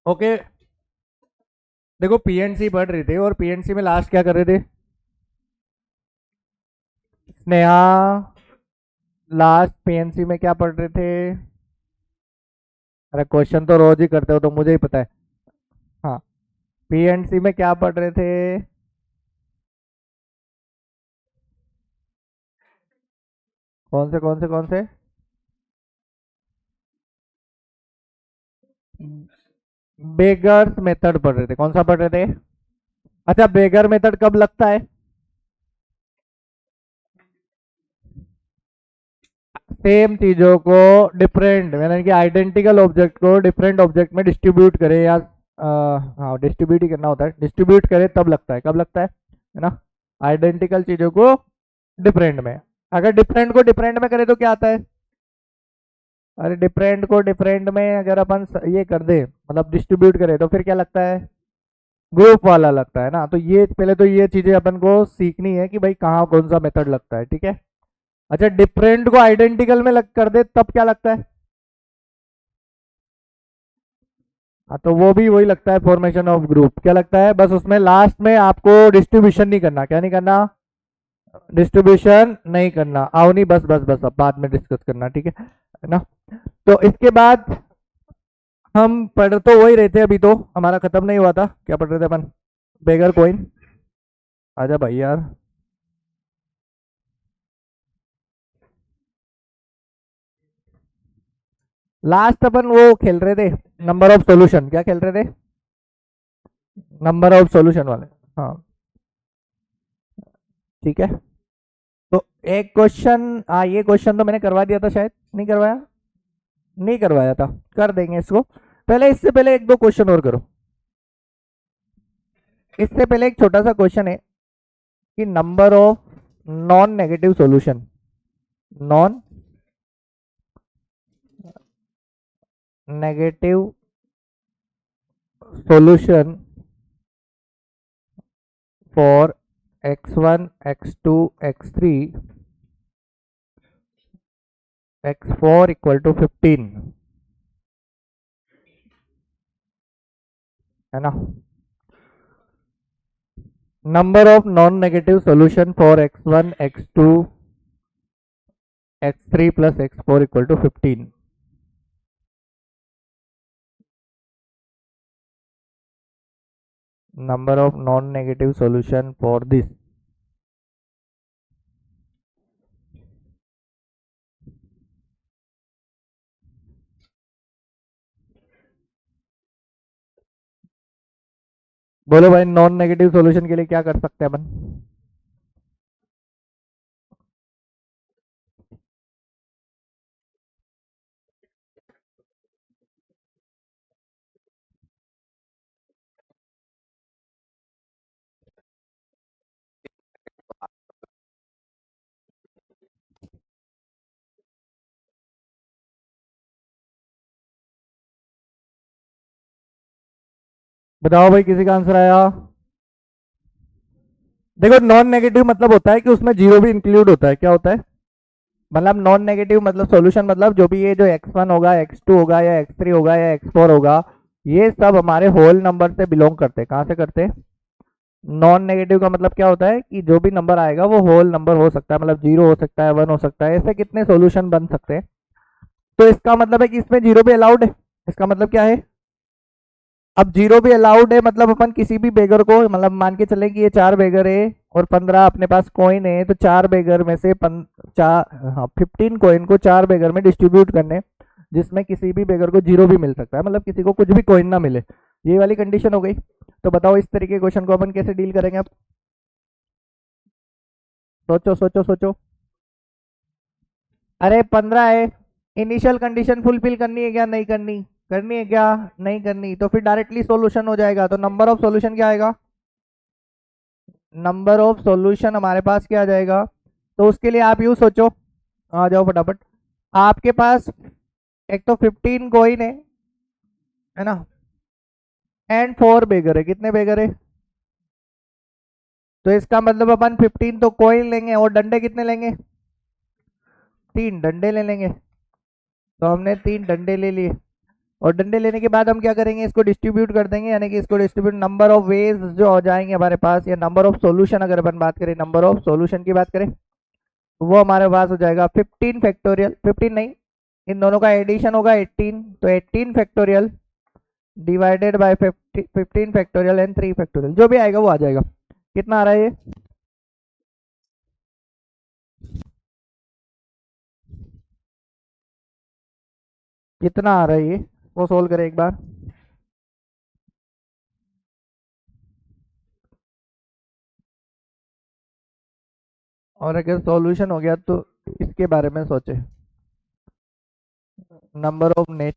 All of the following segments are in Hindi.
ओके। देखो पीएनसी पढ़ रहे थे और पीएनसी में लास्ट क्या कर रहे थे स्नेहा? लास्ट पीएनसी में क्या पढ़ रहे थे? अरे क्वेश्चन तो रोज ही करते हो तो मुझे ही पता है। हाँ, पीएनसी में क्या पढ़ रहे थे? कौन से? बेगर्स मेथड पढ़ रहे थे। कौन सा पढ़ रहे थे? अच्छा, बेगर मेथड कब लगता है? सेम चीजों को डिफरेंट, मैंने कि आइडेंटिकल ऑब्जेक्ट को डिफरेंट ऑब्जेक्ट में डिस्ट्रीब्यूट करे या हाँ डिस्ट्रीब्यूट ही करना होता है, डिस्ट्रीब्यूट करे तब लगता है। कब लगता है ना? आइडेंटिकल चीजों को डिफरेंट में। अगर डिफरेंट को डिफरेंट में करे तो क्या आता है? अरे डिफरेंट को डिफरेंट में अगर अपन ये कर दे मतलब डिस्ट्रीब्यूट करे तो फिर क्या लगता है? ग्रुप वाला लगता है ना। तो ये पहले तो ये चीजें अपन को सीखनी है कि भाई कहाँ कौन सा मेथड लगता है, ठीक है। अच्छा, डिफरेंट को आइडेंटिकल में कर दे तब क्या लगता है? हाँ, तो वो भी वही लगता है, फॉर्मेशन ऑफ ग्रुप। क्या लगता है? बस उसमें लास्ट में आपको डिस्ट्रीब्यूशन नहीं करना। क्या नहीं करना? डिस्ट्रीब्यूशन नहीं करना। आओ नहीं, बस अब बाद में डिस्कस करना, ठीक है ना। तो इसके बाद हम पढ़ तो वही रहे थे, अभी तो हमारा खत्म नहीं हुआ था। क्या पढ़ रहे थे अपन? बेगर कोइन। आजा भाई यार। लास्ट अपन वो खेल रहे थे, नंबर ऑफ सॉल्यूशन। क्या खेल रहे थे? नंबर ऑफ सॉल्यूशन वाले। हाँ, ठीक है। तो एक क्वेश्चन, हाँ ये क्वेश्चन तो मैंने करवा दिया था शायद, नहीं करवाया? नहीं करवाया था, कर देंगे इसको। पहले इससे पहले एक दो क्वेश्चन और करो। इससे पहले एक छोटा सा क्वेश्चन है कि number of non negative solution, non negative solution for x1 x2 x3 x4 equal to 15, है ना। Number of non negative solution for x1 x2 x3 plus x4 equal to 15। Number of non negative solution for this. बोलो भाई, नॉन नेगेटिव सॉल्यूशन के लिए क्या कर सकते हैं अपन? बताओ भाई, किसी का आंसर आया? देखो, नॉन नेगेटिव मतलब होता है कि उसमें जीरो भी इंक्लूड होता है। क्या होता है? मतलब नॉन नेगेटिव मतलब सॉल्यूशन मतलब जो भी ये जो x1 होगा, x2 होगा या x3 होगा या x4 होगा, ये सब हमारे होल नंबर से बिलोंग करते हैं। कहाँ से करते हैं? नॉन नेगेटिव का मतलब क्या होता है कि जो भी नंबर आएगा वो होल नंबर हो सकता है, मतलब जीरो हो सकता है, वन हो सकता है। ऐसे कितने सॉल्यूशन बन सकते हैं। तो इसका मतलब है कि इसमें जीरो भी अलाउड है। इसका मतलब क्या है? अब जीरो भी अलाउड है मतलब अपन किसी भी बेगर को, मतलब मान के चले कि ये 4 बेगर है और 15 अपने पास कॉइन है, तो 4 बेगर में से 15 कॉइन को 4 बेगर में डिस्ट्रीब्यूट करने, जिसमें किसी भी बेगर को जीरो भी मिल सकता है, मतलब किसी को कुछ भी कॉइन ना मिले। ये वाली कंडीशन हो गई। तो बताओ इस तरीके के क्वेश्चन को अपन कैसे डील करेंगे अब? सोचो। अरे 15 है, इनिशियल कंडीशन फुलफिल करनी है क्या नहीं करनी? करनी है क्या? नहीं करनी, तो फिर डायरेक्टली सॉल्यूशन हो जाएगा। तो नंबर ऑफ सॉल्यूशन क्या आएगा? नंबर ऑफ सॉल्यूशन हमारे पास क्या आ जाएगा? तो उसके लिए आप यूँ सोचो, आ जाओ फटाफट। आपके पास एक तो 15 कॉइन है ना, एंड 4 बेगर है। कितने बेगर है? तो इसका मतलब अपन 15 तो कॉइन लेंगे और डंडे कितने लेंगे? 3 डंडे ले लेंगे। तो हमने 3 डंडे ले लिए। और डंडे लेने के बाद हम क्या करेंगे, इसको डिस्ट्रीब्यूट कर देंगे, यानी कि इसको डिस्ट्रीब्यूट नंबर ऑफ वेज जो हो जाएंगे हमारे पास, या नंबर ऑफ सॉल्यूशन, अगर अपन बात करें नंबर ऑफ सॉल्यूशन की बात करें, तो वो हमारे पास हो जाएगा 15 फैक्टोरियल, 15 नहीं, इन दोनों का एडिशन होगा 18, तो 18 factorial divided by 15 factorial and 3 factorial, जो भी आएगा वो आ जाएगा। कितना आ रहा है ये, कितना आ रहा है ये, वो सोल्व करें एक बार। और अगर सॉल्यूशन हो गया तो इसके बारे में सोचे, number of net,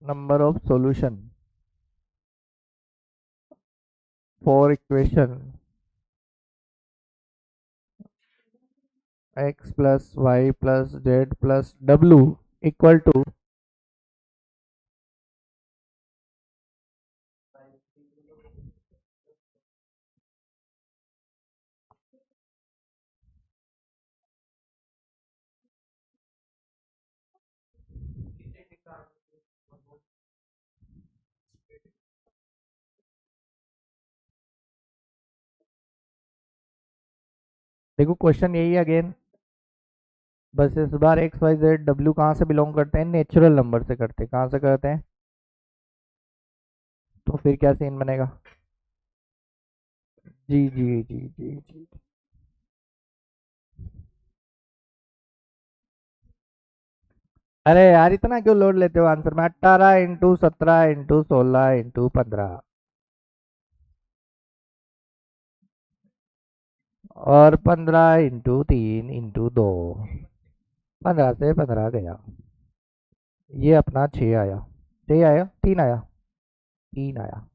number of solution for equation x plus Y plus Z plus W equal to, देखो क्वेश्चन यही है अगेन, बस इस बार एक्स वाई जेड डब्ल्यू कहाँ से बिलोंग करते हैं, नेचुरल नंबर से करते हैं, कहाँ से करते हैं, तो फिर क्या सीन बनेगा, जी जी जी जी जी, अरे यार इतना क्यों लोड लेते हो आंसर में, 18 × 17 × 16 × 15 और 15 × 3 × 2, 15 से 15 गया, ये अपना 6 आया, 6 आया, 3 आया, 3 आया,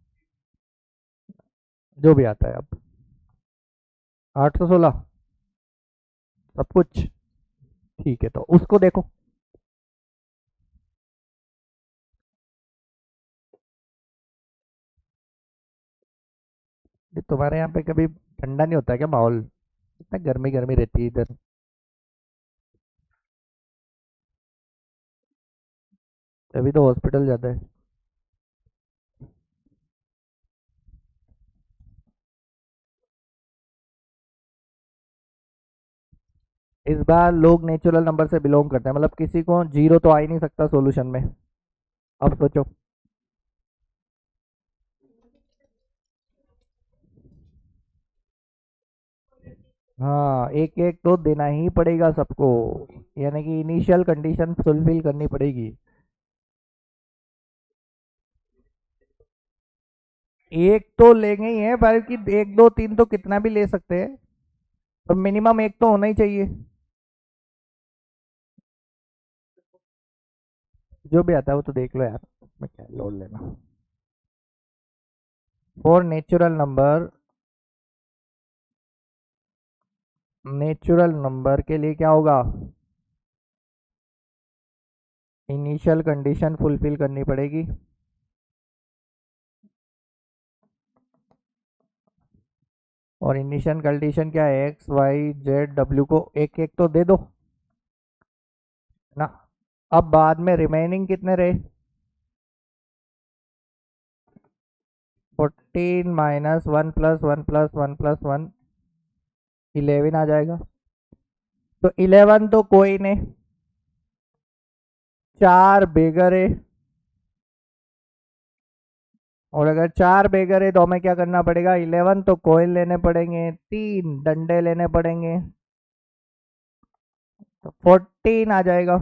जो भी आता है अब, 816 सब कुछ, ठीक है, तो उसको देखो, ये तुम्हारे यहाँ पे कभी ठंडा नहीं होता क्या माहौल, इतना गर्मी गर्मी रहती है इधर, अभी तो हॉस्पिटल जाता है। इस बार लोग नेचुरल नंबर से बिलोंग करते हैं, मतलब किसी को जीरो तो आ ही नहीं सकता सॉल्यूशन में, अब सोचो, हाँ एक एक तो देना ही पड़ेगा सबको, यानी कि इनिशियल कंडीशन फुलफिल करनी पड़ेगी, एक तो लेंगे ही है, बल्कि एक दो तीन तो कितना भी ले सकते हैं, तो मिनिमम एक तो होना ही चाहिए, जो भी आता है वो तो देख लो यार, मैं क्या लोड लेना, फॉर नेचुरल नंबर के लिए क्या होगा, इनिशियल कंडीशन फुलफिल करनी पड़ेगी, और इनिशियल कंडीशन क्या है, एक्स वाई जेड डब्ल्यू को एक एक तो दे दो ना, अब बाद में रिमेनिंग कितने रहे, 14 -1 + 1 + 1 + 1 11 आ जाएगा, तो 11 तो कोई नहीं, 4 बेगर है, और अगर 4 बेगर है तो हमें क्या करना पड़ेगा, 11 तो कोइन लेने पड़ेंगे, 3 डंडे लेने पड़ेंगे, तो 14 आ जाएगा,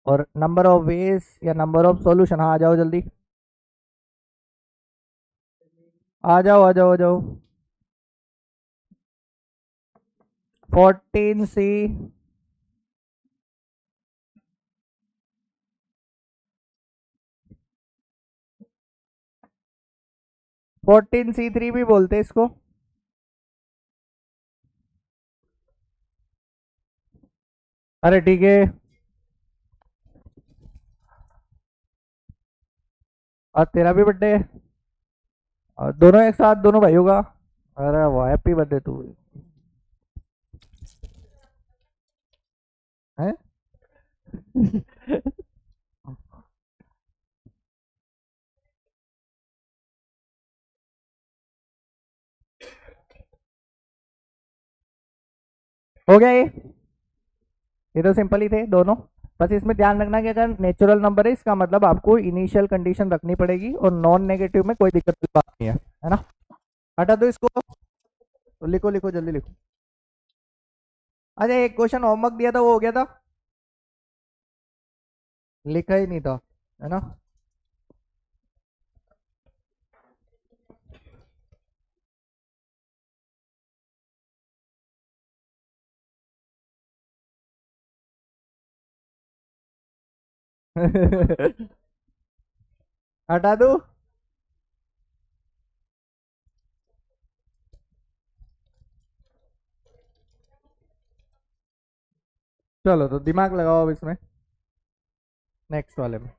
और नंबर ऑफ वेज या नंबर ऑफ सॉल्यूशन, हाँ आ जाओ जल्दी, आ जाओ आ जाओ आ जाओ, 14C, 14C3 भी बोलते हैं इसको, अरे ठीक है, और तेरा भी बर्थडे है, और दोनों एक साथ दोनों भाइयों का, अरे वाह हैप्पी बर्थडे टू, हो गया ये तो सिंपल ही थे दोनों। बस इसमें ध्यान रखना कि अगर नेचुरल नंबर है इसका मतलब आपको इनिशियल कंडीशन रखनी पड़ेगी, और नॉन नेगेटिव में कोई दिक्कत की बात नहीं है ना। हटा दो इसको, तो लिखो लिखो जल्दी लिखो। अच्छा, एक क्वेश्चन होमवर्क दिया था वो हो गया था? लिखा ही नहीं था, है ना। हटा दो। चलो तो दिमाग लगाओ अब इसमें, नेक्स्ट वाले में।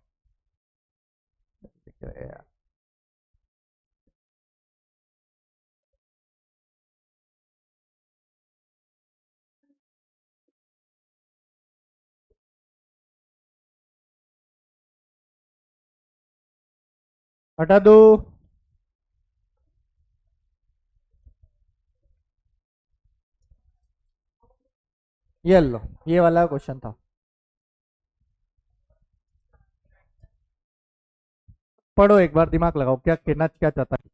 हटा दो। ये लो, ये वाला क्वेश्चन था। पढ़ो एक बार, दिमाग लगाओ क्या कहना क्या चाहता है।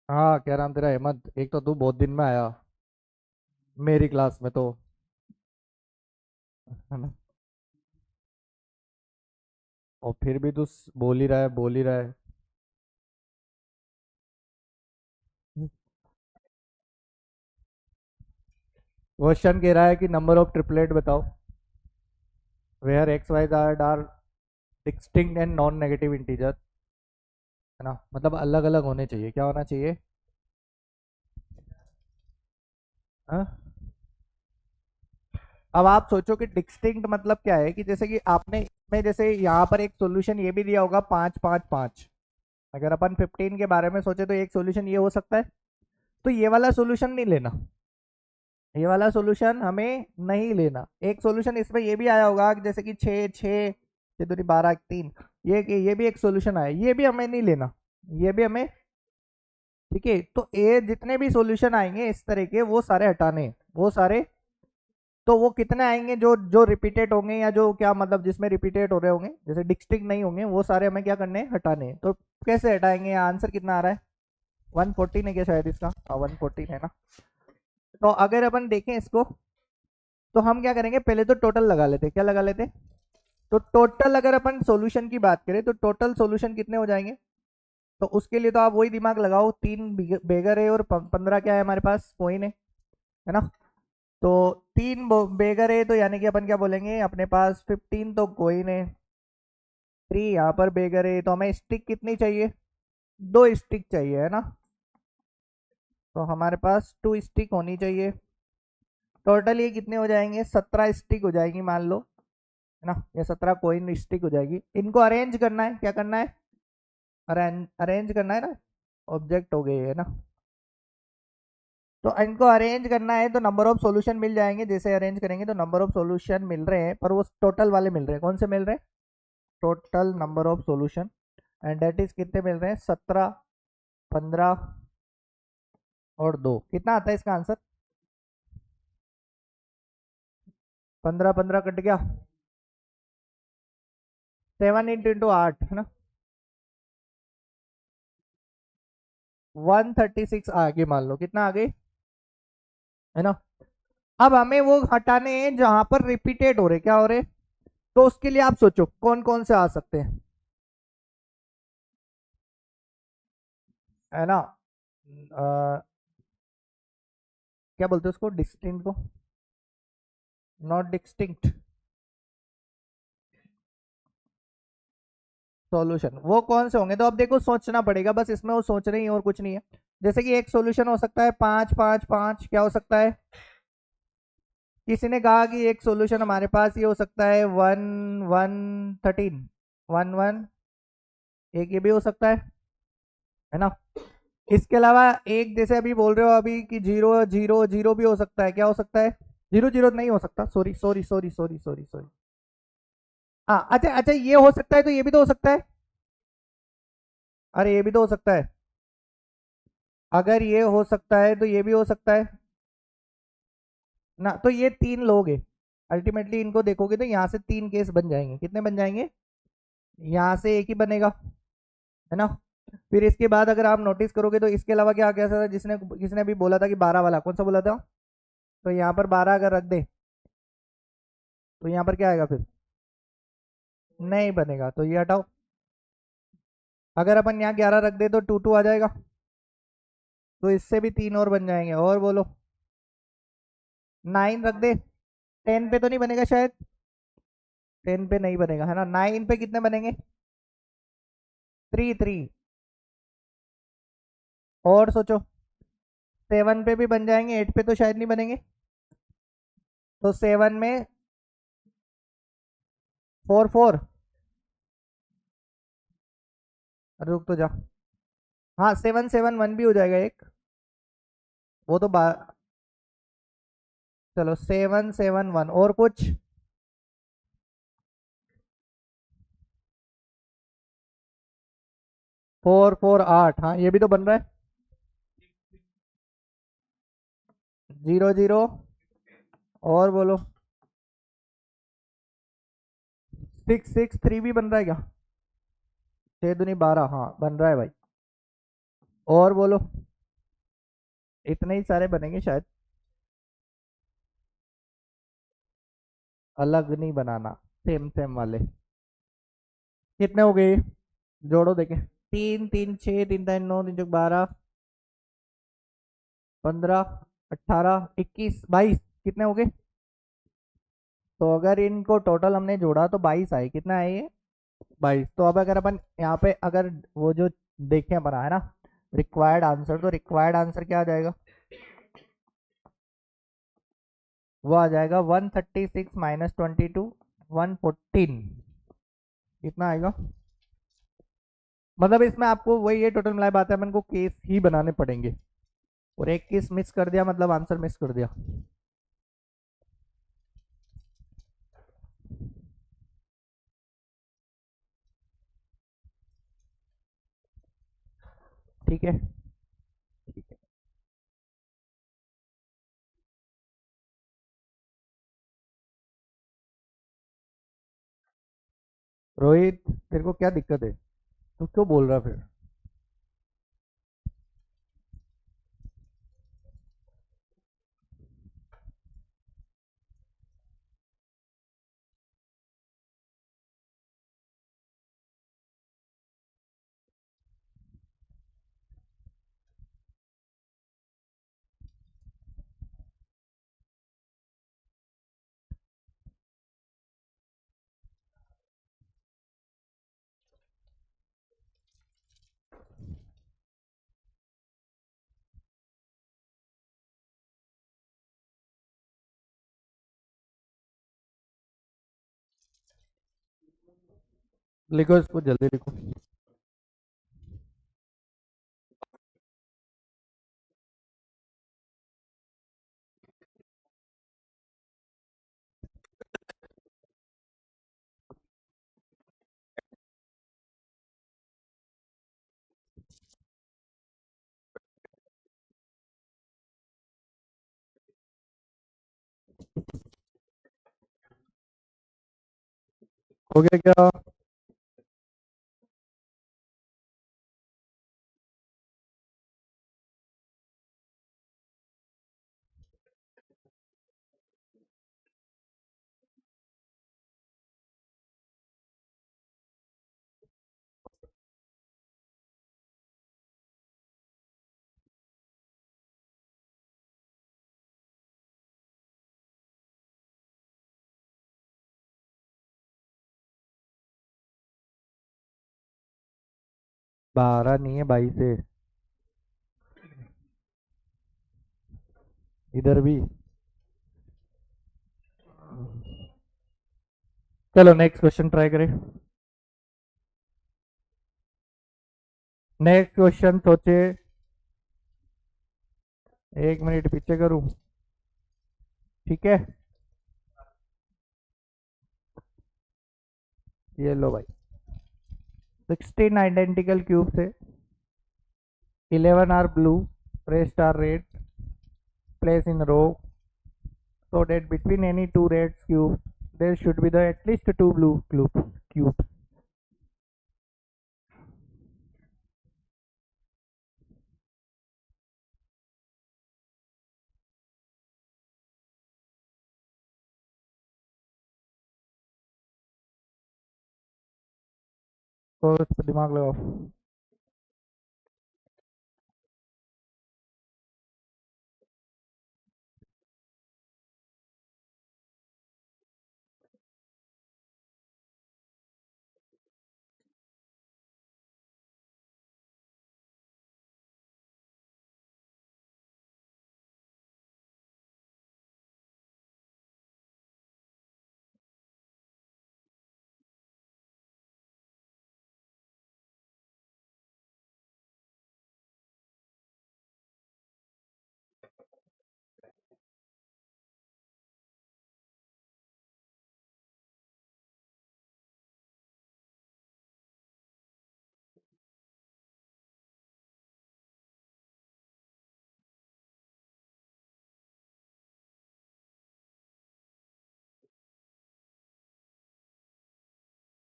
हाँ, क्या नाम तेरा? अहमद। एक तो तू बहुत दिन में आया मेरी क्लास में तो, है ना। और फिर भी तू बोल ही रहा है, बोल ही रहा है। क्वेश्चन कह रहा है कि नंबर ऑफ ट्रिपलेट बताओ where x y z are distinct and non negative integer, है ना। मतलब अलग अलग होने चाहिए, क्या होना चाहिए? हाँ? अब आप सोचो कि डिस्टिंक्ट मतलब क्या है, कि जैसे कि आपने इसमें जैसे यहाँ पर एक सॉल्यूशन ये भी दिया होगा 5 5 5। अगर अपन 15 के बारे में सोचे तो एक सॉल्यूशन ये हो सकता है। तो ये वाला सॉल्यूशन नहीं लेना, ये वाला सॉल्यूशन हमें नहीं लेना। एक सॉल्यूशन इसमें ये भी आया होगा कि जैसे कि 6 6 6 2 12 3, ये भी एक सॉल्यूशन आया, ये भी हमें नहीं लेना, ये भी हमें। ठीक है, तो ये जितने भी सॉल्यूशन आएंगे इस तरह के वो सारे हटाने, वो सारे। तो वो कितने आएंगे जो जो रिपीटेड होंगे, या जो क्या मतलब जिसमें रिपीटेड हो रहे होंगे, जैसे डिस्टिंक्ट नहीं होंगे, वो सारे हमें क्या करने हैं? हटाने हैं। तो कैसे हटाएंगे? आंसर कितना आ रहा है? 114 है क्या शायद इसका? हाँ 114 है ना। तो अगर अपन देखें इसको, तो हम क्या करेंगे, पहले तो टोटल लगा लेते, क्या लगा लेते? तो टोटल अगर अपन सॉल्यूशन की बात करें तो टोटल सॉल्यूशन कितने हो जाएंगे? तो उसके लिए तो आप वही दिमाग लगाओ, 3 बेगर है और 15 क्या है हमारे पास? कॉइन है ना। तो 3 बेगर है, तो यानी कि अपन क्या बोलेंगे, अपने पास 15 तो कॉइन है, 3 यहाँ पर बेगर है, तो हमें स्टिक कितनी चाहिए? 2 स्टिक चाहिए, है ना। तो हमारे पास 2 स्टिक होनी चाहिए। टोटल ये कितने हो जाएंगे? 17 स्टिक हो जाएंगी मान लो, है ना। ये 17 कॉइन स्टिक हो जाएगी। इनको अरेंज करना है, क्या करना है? अरेंज अरेंज करना है ना। ऑब्जेक्ट हो गए, है ना। तो इनको अरेंज करना है तो नंबर ऑफ सॉल्यूशन मिल जाएंगे, जैसे अरेंज करेंगे तो नंबर ऑफ सॉल्यूशन मिल रहे हैं, पर वो टोटल वाले मिल रहे हैं। कौन से मिल रहे हैं? Total number of solution, and that is कितने मिल रहे हैं? 17, 15 और 2। कितना आता है इसका आंसर? 15 15 कट गया, 7 इंटू 8, है ना। 136 आ गई मान लो, कितना आ गई, है ना। अब हमें वो हटाने हैं जहां पर रिपीटेड हो रहे, क्या हो रहे। तो उसके लिए आप सोचो कौन कौन से आ सकते हैं। है ना, क्या बोलते हैं उसको, डिस्टिंक्ट को, नॉट डिस्टिंक्ट सॉल्यूशन, वो कौन से होंगे? तो अब देखो सोचना पड़ेगा, बस इसमें वो सोच रही है और कुछ नहीं है। जैसे कि एक सॉल्यूशन हो सकता है 5 5 5, क्या हो सकता है? किसी ने कहा कि एक सॉल्यूशन हमारे पास ये हो सकता है 1 1 13, 1 1, एक ये भी हो सकता है ना। इसके अलावा एक जैसे अभी बोल रहे हो अभी कि 0 0 0 भी हो सकता है, क्या हो सकता है? 0 0 नहीं हो सकता, sorry sorry sorry sorry sorry sorry. हाँ अच्छा अच्छा, ये हो सकता है तो ये भी तो हो सकता है। अरे ये भी तो हो सकता है, अगर ये हो सकता है तो ये भी हो सकता है ना। तो ये तीन लोग हैं, अल्टीमेटली इनको देखोगे तो यहाँ से तीन केस बन जाएंगे। कितने बन जाएंगे? यहाँ से एक ही बनेगा, है ना। फिर इसके बाद अगर आप नोटिस करोगे तो इसके अलावा क्या क्या था, जिसने किसने अभी बोला था कि 12 वाला, कौन सा बोला था? तो यहाँ पर 12 अगर रख दे तो यहाँ पर क्या आएगा फिर? नहीं बनेगा, तो ये हटाओ। अगर अपन यहाँ 11 रख दे तो 2 2 आ जाएगा, तो इससे भी तीन और बन जाएंगे। और बोलो, 9 रख दे, 10 पे तो नहीं बनेगा शायद, 10 पे नहीं बनेगा है ना। 9 पे कितने बनेंगे? 3 3। और सोचो, 7 पे भी बन जाएंगे, 8 पे तो शायद नहीं बनेंगे। तो 7 में 4 4, रुक तो जा। हाँ 7 7 1 भी हो जाएगा एक, वो तो चलो 7 7 1 और कुछ। 4 4 8, हाँ ये भी तो बन रहा है। 0 0, और बोलो। 6 6 3 भी बन रहा है क्या? 6 दूनी 12, हाँ बन रहा है भाई। और बोलो, इतने ही सारे बनेंगे शायद, अलग नहीं बनाना, सेम सेम वाले। कितने हो गए? जोड़ो देखे। 3 3 6, 3 3 9, 3 12, 15, 18, 21, 22, कितने हो गए? तो अगर इनको टोटल हमने जोड़ा तो 22 आए। कितना है ये? 22। तो अब अगर अपन यहाँ पे अगर वो जो देखें अपना, है ना, रिक्वायर्ड आंसर, तो रिक्वायर्ड आंसर क्या आ जाएगा? वो आ जाएगा 136 माइनस 22, 114। कितना आएगा? मतलब इसमें आपको वही है, टोटल मिलाई बात है, अपन को केस ही बनाने पड़ेंगे, और एक केस मिस कर दिया मतलब आंसर मिस कर दिया। ठीक है, ठीक है। रोहित, तेरे को क्या दिक्कत है? तू क्यों बोल रहा फिर? लिखो इसको, जल्दी लिखो। हो गया क्या? 12 नहीं है, 22 है। इधर भी। चलो नेक्स्ट क्वेश्चन ट्राई करें। नेक्स्ट क्वेश्चन सोचे, 1 मिनट पीछे करूं, ठीक है। ये लो भाई, 16 आइडेंटिकल क्यूब से 11 are blue, rest are red, place in row so that between any two red cubes there should be the at least two blue cubes. तो इस पर दिमाग लगाओ।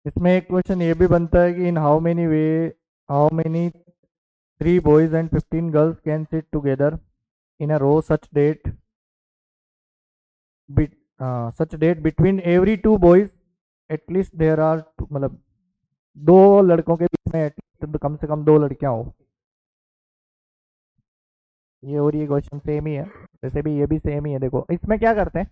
इसमें एक क्वेश्चन ये भी बनता है कि इन how many 3 boys and 15 girls can sit together in a row such date between every 2 boys at least there are मतलब 2 लड़कों के बीच में at least कम से कम 2 लड़कियां हो। ये और ये क्वेश्चन सेम ही है, वैसे भी ये भी सेम ही है। देखो इसमें क्या करते हैं,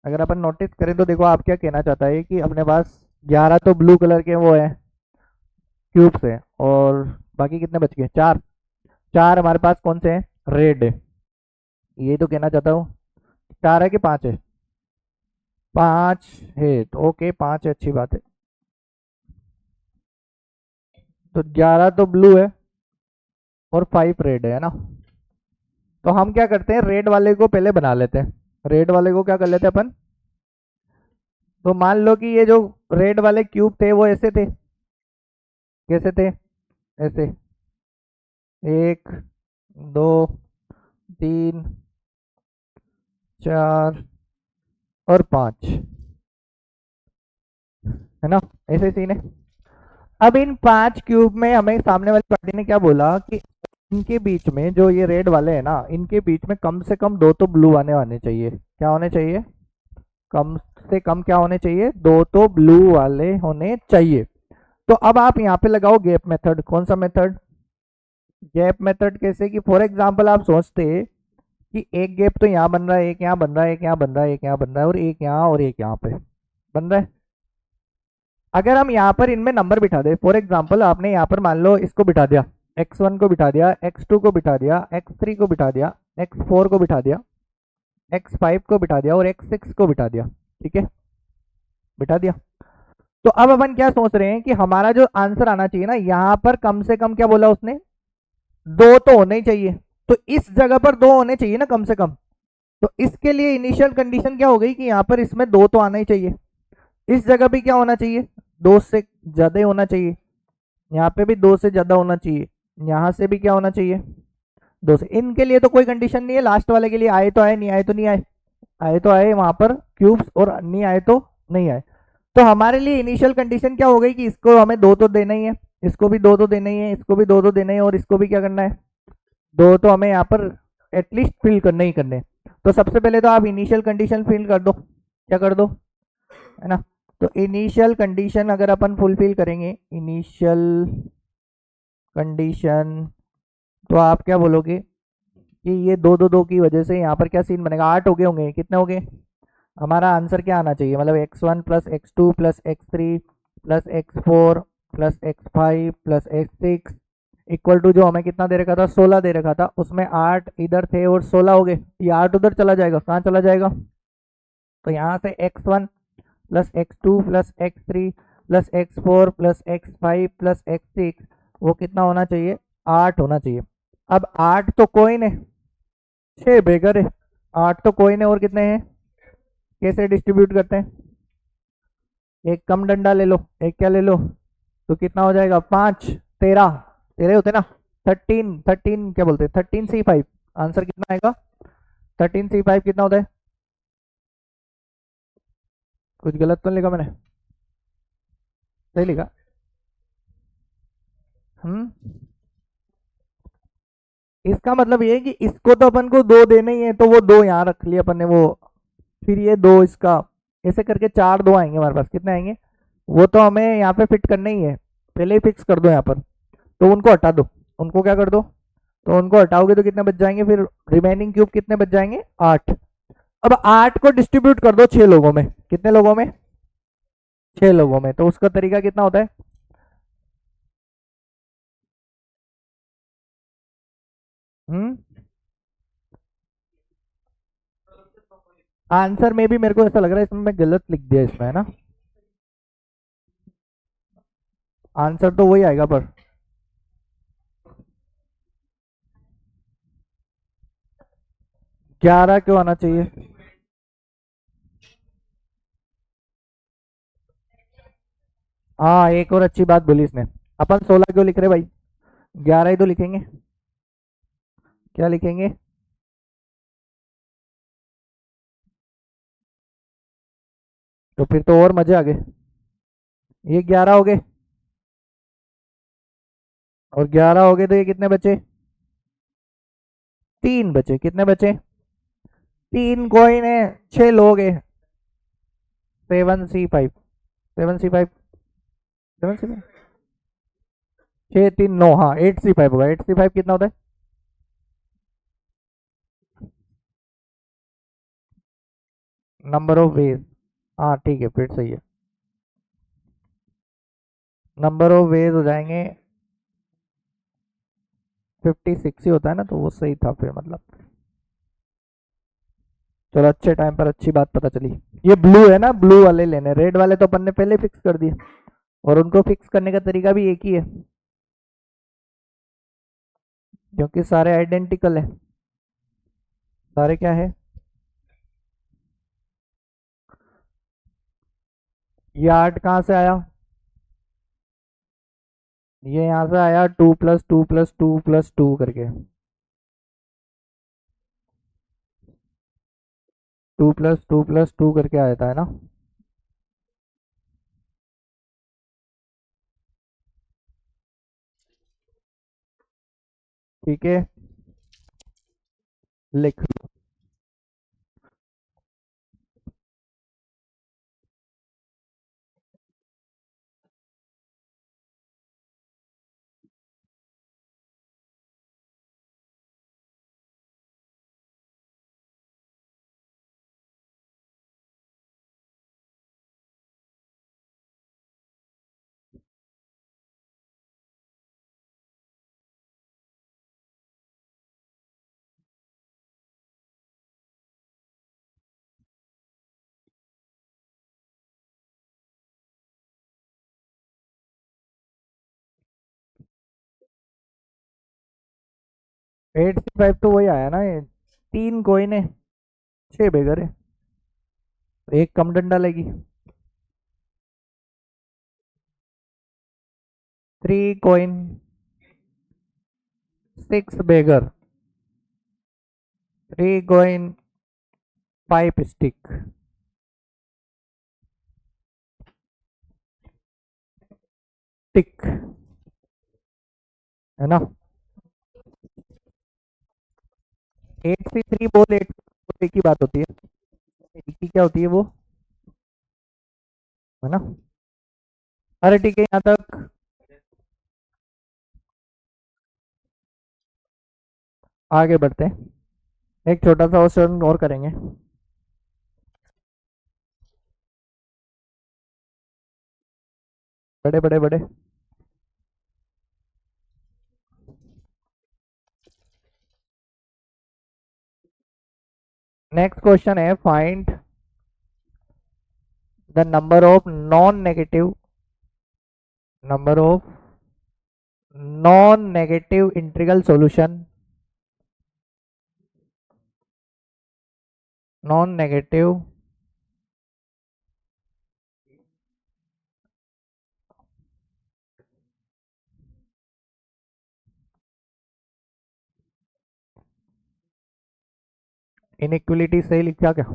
अगर अपन नोटिस करें तो देखो आप क्या कहना चाहता है कि अपने पास 11 तो ब्लू कलर के वो है क्यूब्स है, और बाकी कितने बच गए, 4। 4 हमारे पास कौन से हैं, रेड है। ये तो कहना चाहता हूँ 4 है कि 5 है, 5 है तो ओके 5 है, अच्छी बात है। तो 11 तो ब्लू है और 5 रेड है ना। तो हम क्या करते हैं, रेड वाले को पहले बना लेते हैं। रेड वाले को क्या कर लेते हैं अपन, तो मान लो कि ये जो रेड वाले क्यूब थे वो ऐसे थे, कैसे थे, ऐसे 1 2 3 4 और 5 है ना, ऐसे सीन है। अब इन 5 क्यूब में हमें सामने वाली पार्टी ने क्या बोला कि इनके बीच में जो ये रेड वाले हैं ना, इनके बीच में कम से कम 2 तो ब्लू आने चाहिए। क्या होने चाहिए, कम से कम क्या होने चाहिए, 2 तो ब्लू वाले होने चाहिए। तो अब आप यहाँ पे लगाओ गैप मेथड। कौन सा मेथड, गैप मेथड। कैसे कि फॉर एग्जांपल आप सोचते कि एक गैप तो यहाँ बन रहा है, एक यहाँ बन रहा है, एक यहाँ बन रहा है, एक यहाँ बन रहा है, और एक यहाँ और एक यहाँ पे बन रहा है। अगर हम यहाँ पर इनमें नंबर बिठा दे, फॉर एग्जांपल आपने यहाँ पर मान लो इसको बिठा दिया, x1 को बिठा दिया, x2 को बिठा दिया, x3 को बिठा दिया, x4 को बिठा दिया, x5 को बिठा दिया और x6 को बिठा दिया, ठीक है, बिठा दिया। तो अब अपन क्या सोच रहे हैं कि हमारा जो आंसर आना चाहिए ना, यहाँ पर कम से कम क्या बोला उसने, 2 तो होने ही चाहिए। तो इस जगह पर 2 होने चाहिए ना कम से कम। तो इसके लिए इनिशियल कंडीशन क्या हो गई कि यहाँ पर इसमें 2 तो आना ही चाहिए। इस जगह भी क्या होना चाहिए, 2 से ज्यादा ही होना चाहिए। यहाँ पे भी 2 से ज्यादा होना चाहिए। यहाँ से भी क्या होना चाहिए, 2 से। इनके लिए तो कोई कंडीशन नहीं है, लास्ट वाले के लिए आए तो आए, नहीं आए तो नहीं आए, आए तो आए वहां पर क्यूब्स, और नहीं आए तो नहीं आए। तो हमारे लिए इनिशियल कंडीशन क्या हो गई कि इसको हमें 2 तो देना ही है, इसको भी 2 तो देना ही है, इसको भी 2 तो देना ही है, और इसको भी क्या करना है, 2 तो हमें यहाँ पर एटलीस्ट फिल करने ही करने। तो सबसे पहले तो आप इनिशियल कंडीशन फिल कर दो, क्या कर दो, है ना। तो इनिशियल कंडीशन अगर अपन फुलफिल करेंगे, इनिशियल कंडीशन, तो आप क्या बोलोगे कि ये 2 2 2 की वजह से यहाँ पर क्या सीन बनेगा, 8 हो गए होंगे, कितने हो गए, हमारा आंसर क्या आना चाहिए, मतलब x1 plus x2 plus x3 plus x4 plus x5 plus x6 equal to जो हमें कितना दे रखा था 16 दे रखा था, उसमें 8 इधर थे और 16 हो गए, ये 8 उधर चला जाएगा, कहाँ चला जाएगा, तो यहाँ से x1 plus x2 plus x3 plus x4 plus x5 plus x6 वो कितना होना चाहिए, 8 होना चाहिए। अब 8 तो कोइन है, 6 बेगर है, 8 तो कोइन है और कितने हैं, कैसे डिस्ट्रीब्यूट करते हैं, एक कम डंडा ले लो, एक क्या ले लो, तो कितना हो जाएगा 5 13 13 होते ना, 13 क्या बोलते हैं 13C5, आंसर कितना आएगा 13C5 कितना होता है, कुछ गलत तो नहीं लिखा मैंने, सही लिखा, इसका मतलब ये है कि इसको तो अपन को 2 देने ही है, तो वो 2 यहाँ रख लिया अपन ने, वो फिर ये 2 इसका, ऐसे करके 4 2 आएंगे हमारे पास, कितने आएंगे, वो तो हमें यहाँ पे फिट करने ही है, पहले ही फिक्स कर दो यहाँ पर, तो उनको हटा दो, उनको क्या कर दो, तो उनको हटाओगे तो कितने बच जाएंगे, फिर रिमेनिंग क्यूब कितने बच जाएंगे 8। अब 8 को डिस्ट्रीब्यूट कर दो 6 लोगों में, कितने लोगों में, 6 लोगों में, तो उसका तरीका कितना होता है, हम्म आंसर में भी मेरे को ऐसा लग रहा है इसमें मैं गलत लिख दिया इसमें, है ना, आंसर तो वही आएगा पर 11 क्यों आना चाहिए, हाँ एक और अच्छी बात बोली इसने, अपन 16 क्यों लिख रहे भाई, 11 ही तो लिखेंगे, क्या लिखेंगे, तो फिर तो और मजे आ गए, ये 11 हो गए, और 11 हो गए तो ये कितने बचे, 3 बचे, कितने बचे, 3 कॉइन है, 6 लोग है, 7C5 7C5 7C5 6 3 9, हाँ 8C5 होगा, 8C5 कितना होता है, नंबर ऑफ वेज, हाँ ठीक है फिर सही है, नंबर ऑफ वेज हो जाएंगे 56 ही होता है ना, तो वो सही था फिर मतलब, चलो अच्छे टाइम पर अच्छी बात पता चली, ये ब्लू है ना, ब्लू वाले लेने, रेड वाले तो अपन ने पहले फिक्स कर दिए, और उनको फिक्स करने का तरीका भी एक ही है, क्योंकि सारे आइडेंटिकल है, सारे क्या है, ये 8 कहाँ से आया, ये यहाँ से आया 2 + 2 + 2 + 2 करके, 2 + 2 + 2 करके आया था, है ना, ठीक है, लिख लो, 8C5 तो वही आया ना, ये 3 कोइन है, 6 बेगर है, तो एक कम डंडा लेगी, 3 कोइन 6 बेगर, 3 कोइन 5 स्टिक, टिक, है ना, 8C3 बोल, 8 एक ही बात होती है, एक ही क्या होती है वो, है ना, अरे ठीक है यहाँ तक, आगे बढ़ते हैं, एक छोटा सा क्वेश्चन और करेंगे, बड़े बड़े बड़े, नेक्स्ट क्वेश्चन है find the number of non negative integral solution, non negative inequality सही लिखा क्या?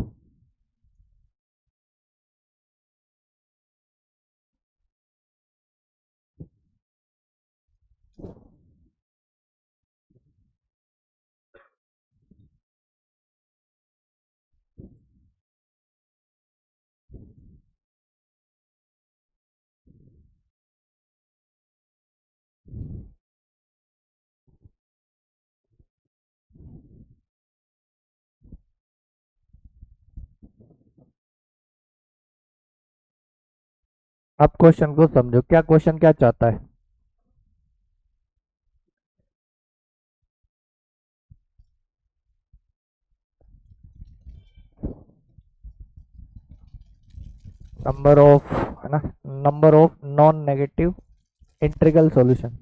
अब क्वेश्चन को समझो, क्या क्वेश्चन क्या चाहता है? नंबर ऑफ, है ना, number of non negative integral solution.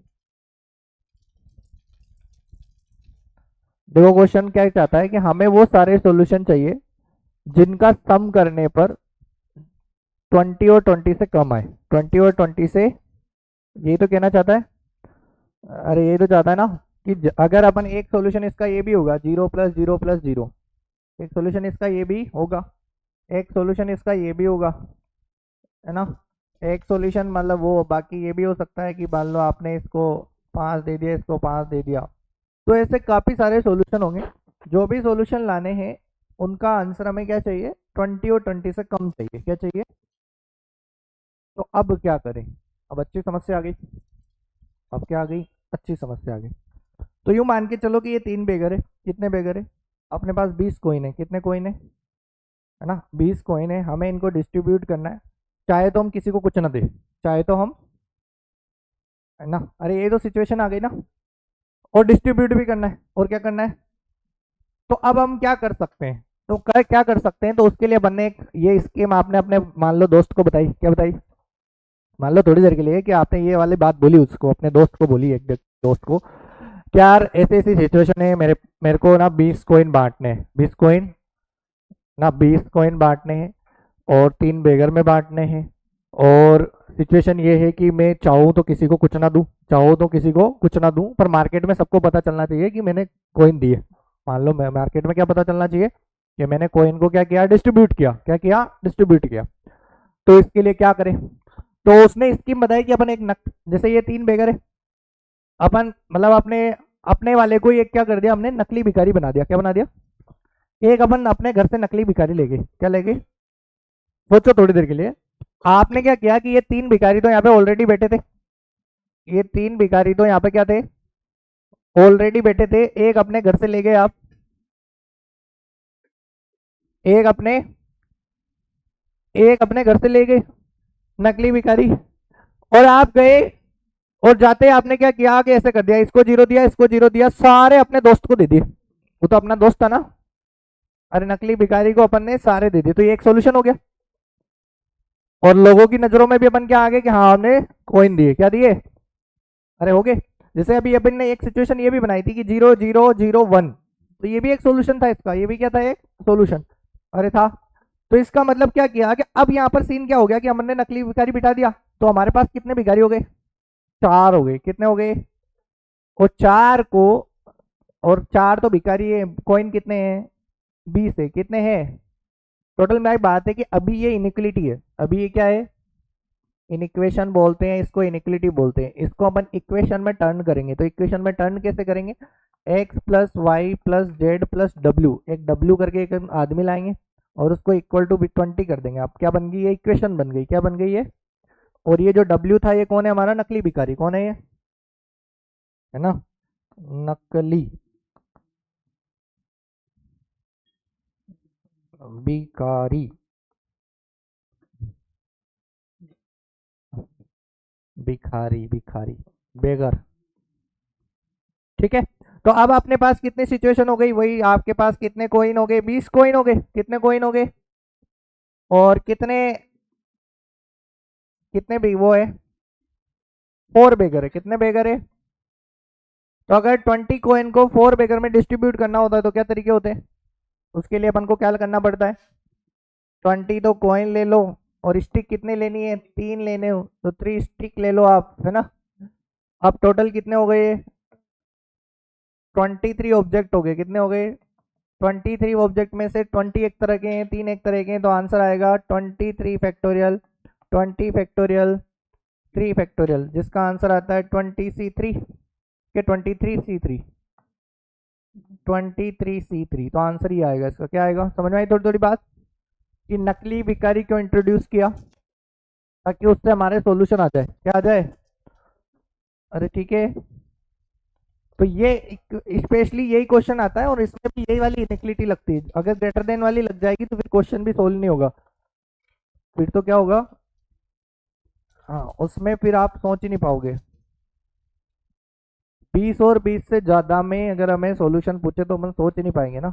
देखो क्वेश्चन क्या चाहता है कि हमें वो सारे सॉल्यूशन चाहिए जिनका सम करने पर 20 और 20 से कम आए। 20 और 20 से, यही तो कहना चाहता है। अरे ये तो चाहता है ना कि अगर अपन एक सॉल्यूशन इसका ये भी होगा 0 + 0 + 0, एक सॉल्यूशन इसका ये भी होगा, एक सॉल्यूशन इसका ये भी होगा, है ना। एक सॉल्यूशन मतलब वो, बाकी ये भी हो सकता है कि मान लो आपने इसको 5 दे दिया, इसको 5 दे दिया। तो ऐसे काफ़ी सारे सॉल्यूशन होंगे। जो भी सॉल्यूशन लाने हैं उनका आंसर हमें क्या चाहिए? 20 और 20 से कम चाहिए। क्या चाहिए? तो अब क्या करें? अब अच्छी समस्या आ गई। अब क्या आ गई? अच्छी समस्या आ गई। तो यूँ मान के चलो कि ये 3 बेगर है। कितने बेगर है? अपने पास 20 कॉइन है। कितने कॉइन है ना? 20 कॉइन है। हमें इनको डिस्ट्रीब्यूट करना है। चाहे तो हम किसी को कुछ ना दे, चाहे तो हम, है ना। अरे ये तो सिचुएशन आ गई ना। और डिस्ट्रीब्यूट भी करना है। और क्या करना है? तो अब हम क्या कर सकते हैं? तो क्या कर सकते हैं? तो उसके लिए बनने एक ये स्कीम आपने अपने मान लो दोस्त को बताई। क्या बताई? मान लो थोड़ी देर के लिए कि आपने ये वाली बात बोली उसको, अपने दोस्त को बोली, एक दोस्त को, कि यार ऐसी ऐसी सिचुएशन है, मेरे मेरे को ना 20 कॉइन बांटने हैं। 20 कॉइन ना, 20 कॉइन बांटने हैं और 3 बेगर में बांटने हैं। और सिचुएशन ये है कि मैं चाहूँ तो किसी को कुछ ना दूँ, चाहूँ तो किसी को कुछ ना दूँ, पर मार्केट में सबको पता चलना चाहिए कि मैंने कॉइन दिए। मान लो मैं मार्केट में क्या पता चलना चाहिए? कि मैंने कॉइन को क्या किया? डिस्ट्रीब्यूट किया। क्या किया? डिस्ट्रीब्यूट किया। तो इसके लिए क्या करें? तो उसने स्कीम बताई कि अपन एक जैसे ये 3 बेगर है, अपन मतलब अपने अपने वाले को एक क्या कर दिया हमने? नकली भिखारी बना दिया। क्या बना दिया? एक अपन अपने घर से नकली भिखारी ले गए। क्या ले गए? सोचो थोड़ी देर के लिए। आपने क्या किया कि ये 3 भिखारी तो यहाँ पे ऑलरेडी बैठे थे। ये 3 भिखारी तो यहाँ पे क्या थे? ऑलरेडी बैठे थे। एक अपने घर से ले गए आप, एक अपने एक अपने घर से ले गए नकली भिखारी। और आप गए और जाते आपने क्या किया? आगे ऐसे कर दिया, इसको 0 दिया, इसको 0 दिया, सारे अपने दोस्त को दे दिए। वो तो अपना दोस्त था ना। अरे नकली भिखारी को अपन ने सारे दे दिए। तो ये एक सोल्यूशन हो गया। और लोगों की नजरों में भी अपन क्या आ गए कि हाँ हमने कॉइन दिए। क्या दिए? अरे हो गए। जैसे अभी अपन ने एक सिचुएशन ये भी बनाई थी कि 0 0 0 1, तो ये भी एक सोल्यूशन था इसका। ये भी क्या था? एक सोल्यूशन। अरे था। तो इसका मतलब क्या किया कि अब यहाँ पर सीन क्या हो गया कि हमने नकली भिखारी बिठा दिया। तो हमारे पास कितने भिखारी हो गए? 4 हो गए। कितने हो गए? और 4 को, और 4 तो भिखारी है। कॉइन कितने हैं? 20 है। कितने हैं टोटल में? बात है कि अभी ये इनिक्वलिटी है। अभी ये क्या है? इनइक्वेशन बोलते हैं इसको, इनिक्वलिटी बोलते हैं इसको। अपन इक्वेशन में टर्न करेंगे। तो इक्वेशन में टर्न कैसे करेंगे? x + y + z + w, एक w करके एक आदमी लाएंगे और उसको इक्वल टू 20 कर देंगे। अब क्या बन गई? ये इक्वेशन बन गई। क्या बन गई ये? और ये जो w था ये कौन है? हमारा नकली भिखारी। कौन है ये? है ना, नकली भिखारी। भिखारी भिखारी बेगर। ठीक है। तो अब अपने पास कितनी सिचुएशन हो गई, वही आपके पास कितने कॉइन हो गए, 20 कॉइन हो गए। कितने कॉइन हो गए और कितने कितने भी वो है 4 बेगर है। कितने बेगर है? तो अगर 20 कॉइन को 4 बेगर में डिस्ट्रीब्यूट करना होता है तो क्या तरीके होते हैं? उसके लिए अपन को क्या करना पड़ता है? 20 तो कॉइन ले लो और स्टिक कितने लेनी है? 3 लेने हो तो 3 स्टिक ले लो आप, है ना। अब टोटल कितने हो गए? 23 ऑब्जेक्ट हो गए। कितने हो गए? 23 ऑब्जेक्ट में से 20 एक तरह के हैं, 3 एक तरह के हैं, तो आंसर आएगा 23 फैक्टोरियल 20 फैक्टोरियल 3 फैक्टोरियल, जिसका आंसर आता है 20C3 के 23C3 23C3। तो आंसर ही आएगा इसका। क्या आएगा? समझ में आई थोड़ी थोड़ी बात कि नकली भिखारी क्यों इंट्रोड्यूस किया? ताकि उससे हमारे सॉल्यूशन आ जाए। क्या आ जाए? अरे ठीक है। तो ये स्पेशली यही क्वेश्चन आता है और इसमें भी यही वाली इनइक्वालिटी लगती है। अगर ग्रेटर देन वाली लग जाएगी तो फिर क्वेश्चन भी सोल्व नहीं होगा। फिर तो क्या होगा? हाँ, उसमें फिर आप सोच ही नहीं पाओगे। 20 और 20 से ज्यादा में अगर हमें सॉल्यूशन पूछे तो हम सोच ही नहीं पाएंगे ना।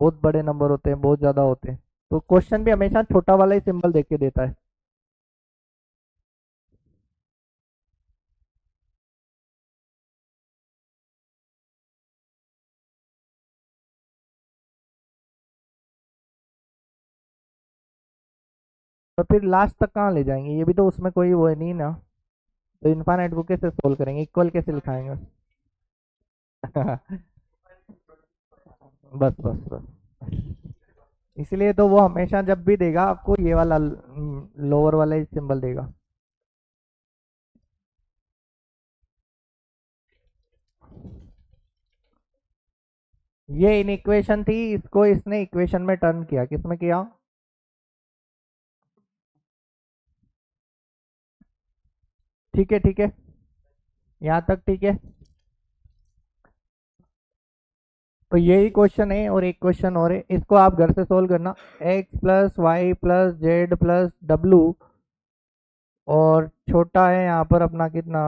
बहुत बड़े नंबर होते हैं, बहुत ज्यादा होते हैं। तो क्वेश्चन भी हमेशा छोटा वाला ही सिंबल देके देता है। तो फिर लास्ट तक कहाँ ले जाएंगे? ये भी तो उसमें कोई वो है नहीं ना। तो इनफाइनाइट को कैसे सोल्व करेंगे? इक्वल कैसे लिखाएंगे? बस बस बस। इसलिए तो वो हमेशा जब भी देगा आपको ये वाला लोअर वाला ही सिंबल देगा। ये इन इक्वेशन थी, इसको इसने इक्वेशन में टर्न किया। किसमें किया? ठीक है ठीक है, यहाँ तक ठीक है। तो यही क्वेश्चन है और एक क्वेश्चन और है, इसको आप घर से सोल्व करना। X plus Y plus Z plus डब्लू और छोटा है यहाँ पर अपना कितना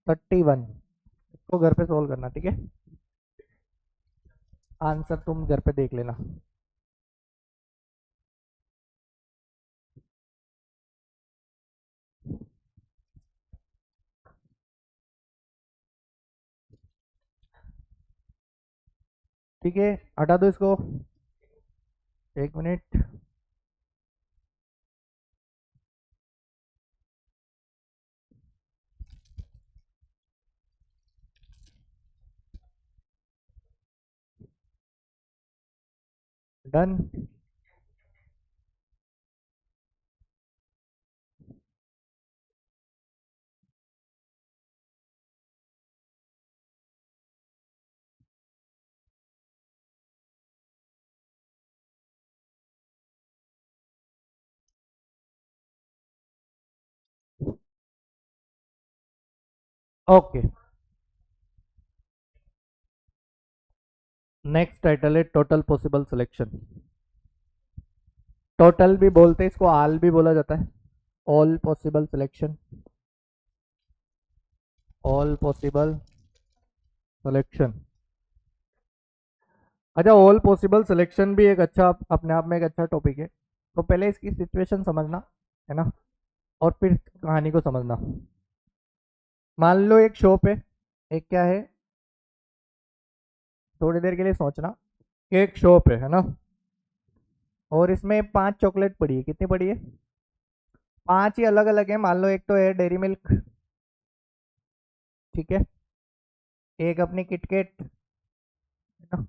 31। इसको घर पे सोल्व करना, ठीक है। आंसर तुम घर पे देख लेना। ठीक है, हटा दो इसको। एक minute. Done. Okay, next title है टोटल पॉसिबल सिलेक्शन। टोटल भी बोलते हैं इसको, ऑल भी बोला जाता है। All possible selection, all possible selection. अच्छा, ऑल पॉसिबल सिलेक्शन भी एक अच्छा अपने आप में एक अच्छा टॉपिक है। तो पहले इसकी सिचुएशन समझना है ना, और फिर कहानी को समझना। मान लो एक शॉप है, एक क्या है, थोड़ी देर के लिए सोचना कि एक शॉप है ना, और इसमें 5 चॉकलेट पड़ी है। कितनी पड़ी है? 5 ही अलग अलग है। मान लो एक तो है डेयरी मिल्क, ठीक है, एक अपनी किटकेट है ना,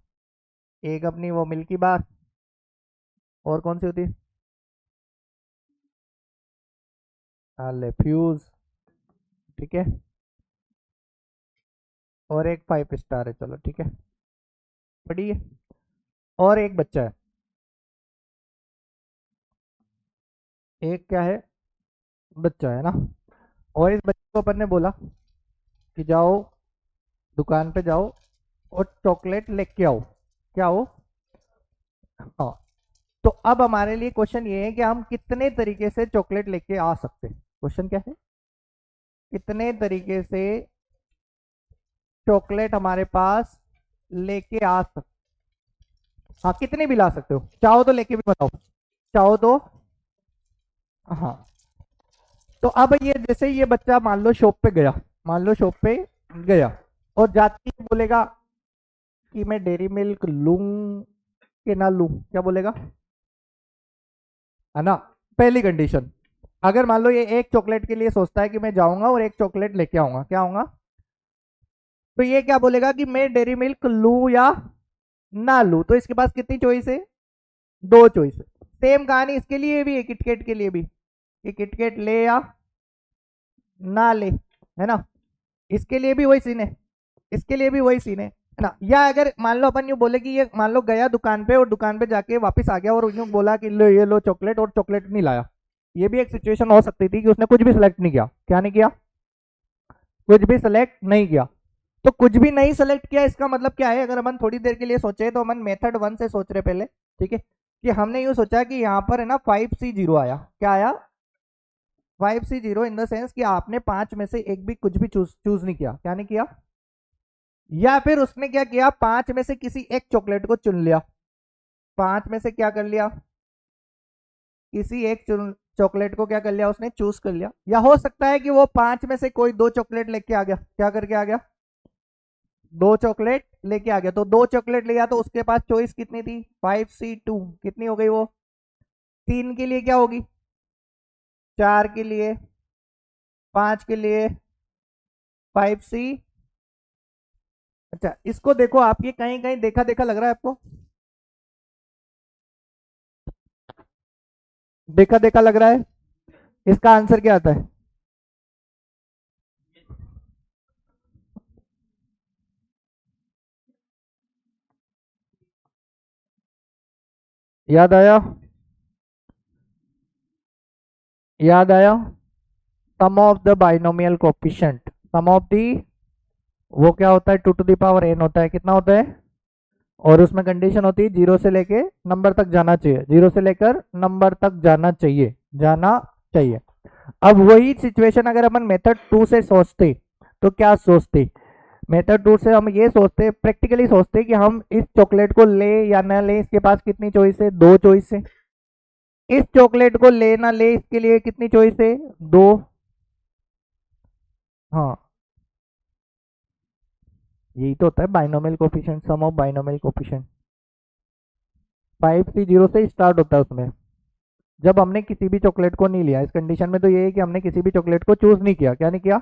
एक अपनी वो मिल्की बार, और कौन सी होती है? ले फ्यूज, ठीक है, और एक 5 स्टार है। चलो ठीक है, पड़ी है। और एक बच्चा है, एक क्या है, बच्चा है ना। और इस बच्चे को अपन ने बोला कि जाओ दुकान पे जाओ और चॉकलेट लेके आओ। क्या हो? हाँ। तो अब हमारे लिए क्वेश्चन ये है कि हम कितने तरीके से चॉकलेट लेके आ सकते हैं। क्वेश्चन क्या है? कितने तरीके से चॉकलेट हमारे पास लेके आ सकते, हाँ कितने भी ला सकते हो, चाहो तो लेके भी बताओ, चाहो तो, हाँ। तो अब ये जैसे ये बच्चा मान लो शॉप पे गया, मान लो शॉप पे गया और जाती ही बोलेगा कि मैं डेयरी मिल्क लूं कि ना लूं, क्या बोलेगा, है ना। पहली कंडीशन, अगर मान लो ये एक चॉकलेट के लिए सोचता है कि मैं जाऊंगा और एक चॉकलेट लेके आऊंगा, क्या आऊंगा, तो ये क्या बोलेगा कि मैं डेयरी मिल्क लूं या ना लूं। तो इसके पास कितनी चॉइस है, दो चॉइस है। सेम कहानी इसके लिए भी है, किटकेट के लिए भी, कि किटकेट ले या ना ले, है ना। इसके लिए भी वही सीन है, इसके लिए भी वही सीन है ना। या अगर मान लो अपन यूं बोले कि ये मान लो गया दुकान पे और दुकान पे जाके वापस आ गया और यूं बोला कि लो ये लो चॉकलेट, और चॉकलेट नहीं लाया, ये भी एक सिचुएशन हो सकती थी कि उसने कुछ भी सिलेक्ट नहीं किया, क्या नहीं किया, कुछ भी सिलेक्ट नहीं किया। तो कुछ भी नहीं सेलेक्ट किया इसका मतलब क्या है, अगर अपन थोड़ी देर के लिए सोचे तो अपन मेथड 1 से सोच रहे पहले, ठीक है, कि हमने यूं सोचा कि यहाँ पर है ना 5C0 आया, क्या आया, 5C0 इन द सेंस कि आपने 5 में से एक भी कुछ भी चूज नहीं किया, क्या नहीं किया, या फिर उसने क्या किया, 5 में से किसी एक चॉकलेट को चुन लिया, 5 में से क्या कर लिया, किसी एक चॉकलेट को क्या कर लिया, उसने चूज कर लिया। या हो सकता है कि वो 5 में से कोई 2 चॉकलेट लेके आ गया, क्या करके आ गया, 2 चॉकलेट लेके आ गया। तो 2 चॉकलेट लिया तो उसके पास चॉइस कितनी थी, 5C2, कितनी हो गई वो, 3 के लिए क्या होगी, 4 के लिए, 5 के लिए, 5C। अच्छा इसको देखो आप, ये कहीं कहीं देखा देखा लग रहा है आपको, देखा देखा लग रहा है, इसका आंसर क्या आता है, याद आया, याद आया, sum of the binomial coefficient, sum of the, वो क्या होता है 2 to the power n होता है, कितना होता है, और उसमें कंडीशन होती है 0 से लेके नंबर तक जाना चाहिए, 0 से लेकर नंबर तक जाना चाहिए, जाना चाहिए। अब वही सिचुएशन अगर अपन मेथड 2 से सोचते तो क्या सोचते, मेथड 2 से हम ये सोचते, प्रैक्टिकली सोचते कि हम इस चॉकलेट को ले या ना ले, इसके पास कितनी चॉइस है, 2 चॉइस है। इस चॉकलेट को ले ना ले इसके लिए कितनी चॉइस है, 2, हाँ यही तो होता है binomial coefficient, sum of binomial coefficient. 5C0 से स्टार्ट होता है उसमें, जब हमने किसी भी चॉकलेट को नहीं लिया, इस कंडीशन में तो ये है कि हमने किसी भी चॉकलेट को चूज नहीं किया, क्या नहीं किया।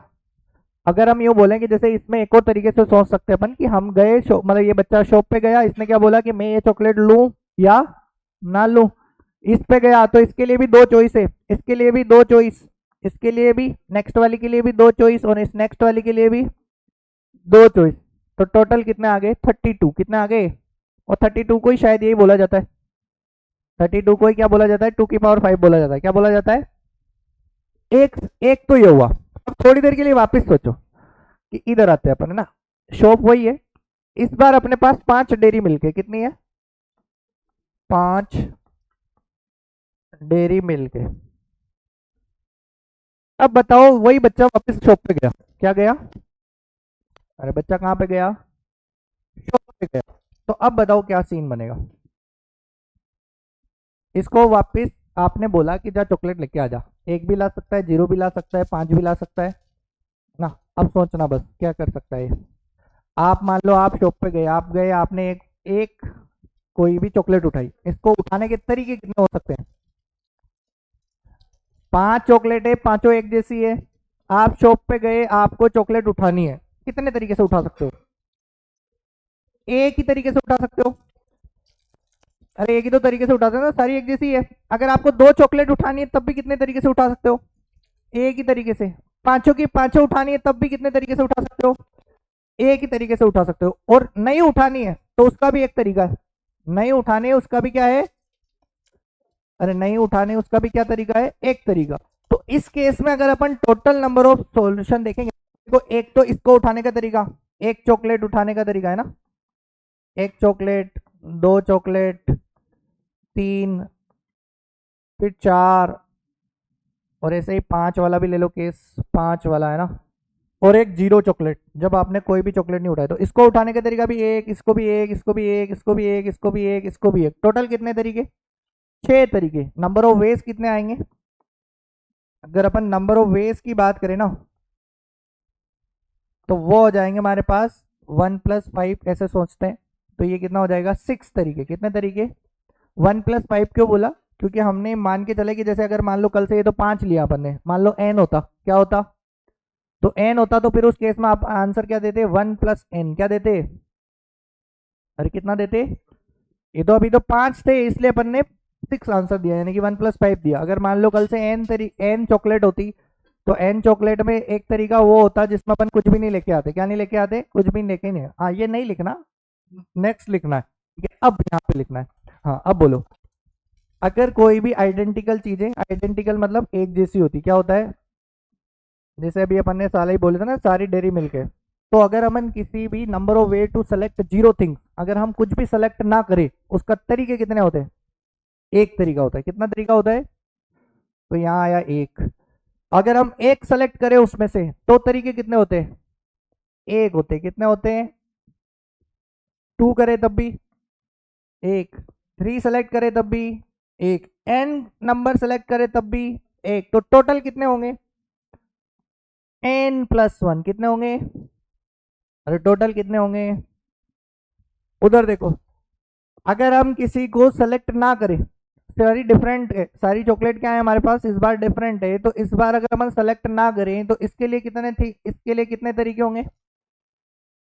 अगर हम यूँ बोलें कि जैसे इसमें एक और तरीके से सोच सकते हैं अपन कि हम गए मतलब ये बच्चा शॉप पे गया, इसने क्या बोला कि मैं ये चॉकलेट लूं या ना लूं, इस पे गया तो इसके लिए भी 2 चॉइस है, इसके लिए भी 2 चॉइस, इसके लिए भी, नेक्स्ट वाली के लिए भी 2 चॉइस, और इस नेक्स्ट वाली के लिए भी 2 चॉइस। तो टोटल कितने आ गए, 32, कितने आ गए, और 32 को ही शायद यही बोला जाता है, 32 को ही क्या बोला जाता है, 2 की पावर 5 बोला जाता है, क्या बोला जाता है, एक एक तो ये हुआ। अब थोड़ी देर के लिए वापस सोचो कि इधर आते हैं अपन, है ना, शॉप वही है, इस बार अपने पास 5 डेयरी मिल्क है, कितनी है, 5 डेयरी मिल्क है। अब बताओ वही बच्चा वापस शॉप पे गया, क्या गया, अरे बच्चा कहाँ पे गया, शॉप पे गया। तो अब बताओ क्या सीन बनेगा, इसको वापस आपने बोला कि जा चॉकलेट लेके आ जा, एक भी ला सकता है, 0 भी ला सकता है, 5 भी ला सकता है ना। अब सोचना बस क्या कर सकता है। आप मान लो आप शॉप पे गए, आप गए, आपने एक एक कोई भी चॉकलेट उठाई, इसको उठाने के तरीके कितने हो सकते हैं, 5 चॉकलेट है, पांचों एक जैसी है, आप शॉप पे गए, आपको चॉकलेट उठानी है, कितने तरीके से उठा सकते हो, एक ही तरीके से उठा सकते हो, अरे एक ही तो तरीके से उठाते हो ना, सारी एक जैसी है। अगर आपको 2 चॉकलेट उठानी है तब भी कितने तरीके से उठा सकते हो, एक ही तरीके से। पांचों की पांचों उठानी है तब भी कितने तरीके से उठा सकते हो, एक ही तरीके से उठा सकते हो। और नहीं उठानी है तो उसका भी एक तरीका है, नहीं उठाने उसका भी क्या है, अरे नहीं उठाने उसका भी क्या तरीका है, एक तरीका। तो इस केस में अगर अपन टोटल नंबर ऑफ सॉल्यूशन देखेंगे तो एक तो इसको उठाने का तरीका, एक चॉकलेट उठाने का तरीका है ना, एक चॉकलेट, 2 चॉकलेट, 3, फिर 4, और ऐसे ही 5 वाला भी ले लो केस, 5 वाला है ना, और एक जीरो चॉकलेट, जब आपने कोई भी चॉकलेट नहीं उठाया, तो इसको उठाने का तरीका भी एक, इसको भी एक, इसको भी एक, इसको भी एक, इसको भी एक, इसको भी एक, टोटल कितने तरीके? 6 तरीके। नंबर ऑफ वेज कितने आएंगे? अगर अपन नंबर ऑफ वेज की बात करें ना, तो वो हो जाएंगे हमारे पास 1+5, ऐसे सोचते हैं, तो ये कितना हो जाएगा? 6 तरीके। कितने तरीके? 1+5 क्यों बोला? क्योंकि हमने मान के चले कि जैसे अगर मान लो कल से ये तो 5 लिया अपन ने, मान लो n होता, क्या होता? तो n होता, तो फिर उस केस में आप आंसर क्या देते? 1+n। क्या देते? अरे कितना देते? ये तो अभी तो 5 थे, इसलिए अपन ने 6 आंसर दिया, यानी कि 1+5 दिया। अगर मान लो कल से n चॉकलेट होती, तो n चॉकलेट में एक तरीका वो होता जिसमें अपन कुछ भी नहीं लेके आते। क्या नहीं लेके आते? कुछ भी लेके नहीं। हाँ, ये नहीं लिखना, नेक्स्ट लिखना है, ठीक है? अब यहाँ पे लिखना है। हाँ, अब बोलो। अगर कोई भी आइडेंटिकल चीजें, आइडेंटिकल मतलब एक जैसी होती, क्या होता है? जैसे अभी अपन ने साला ही बोले थे ना, सारी डेयरी मिल्क है। तो अगर हम किसी भी number of way to select zero things, अगर हम कुछ भी सेलेक्ट ना करें, उसका तरीके कितने होते हैं? एक तरीका होता है। कितना तरीका होता है? तो यहाँ आया एक। अगर हम एक सेलेक्ट करें उसमें से, तो तरीके कितने होते हैं? एक होते। कितने होते हैं? 2 करें तब भी एक, 3 सेलेक्ट करें तब भी एक, n नंबर सेलेक्ट करें तब भी एक। तो टोटल कितने होंगे? n+1। कितने होंगे? अरे टोटल कितने होंगे? उधर देखो। अगर हम किसी को सेलेक्ट ना करें, सारी डिफरेंट है, सारी चॉकलेट क्या है हमारे पास इस बार? डिफरेंट है। तो इस बार अगर हम सेलेक्ट ना करें, तो इसके लिए कितने थी? इसके लिए कितने तरीके होंगे?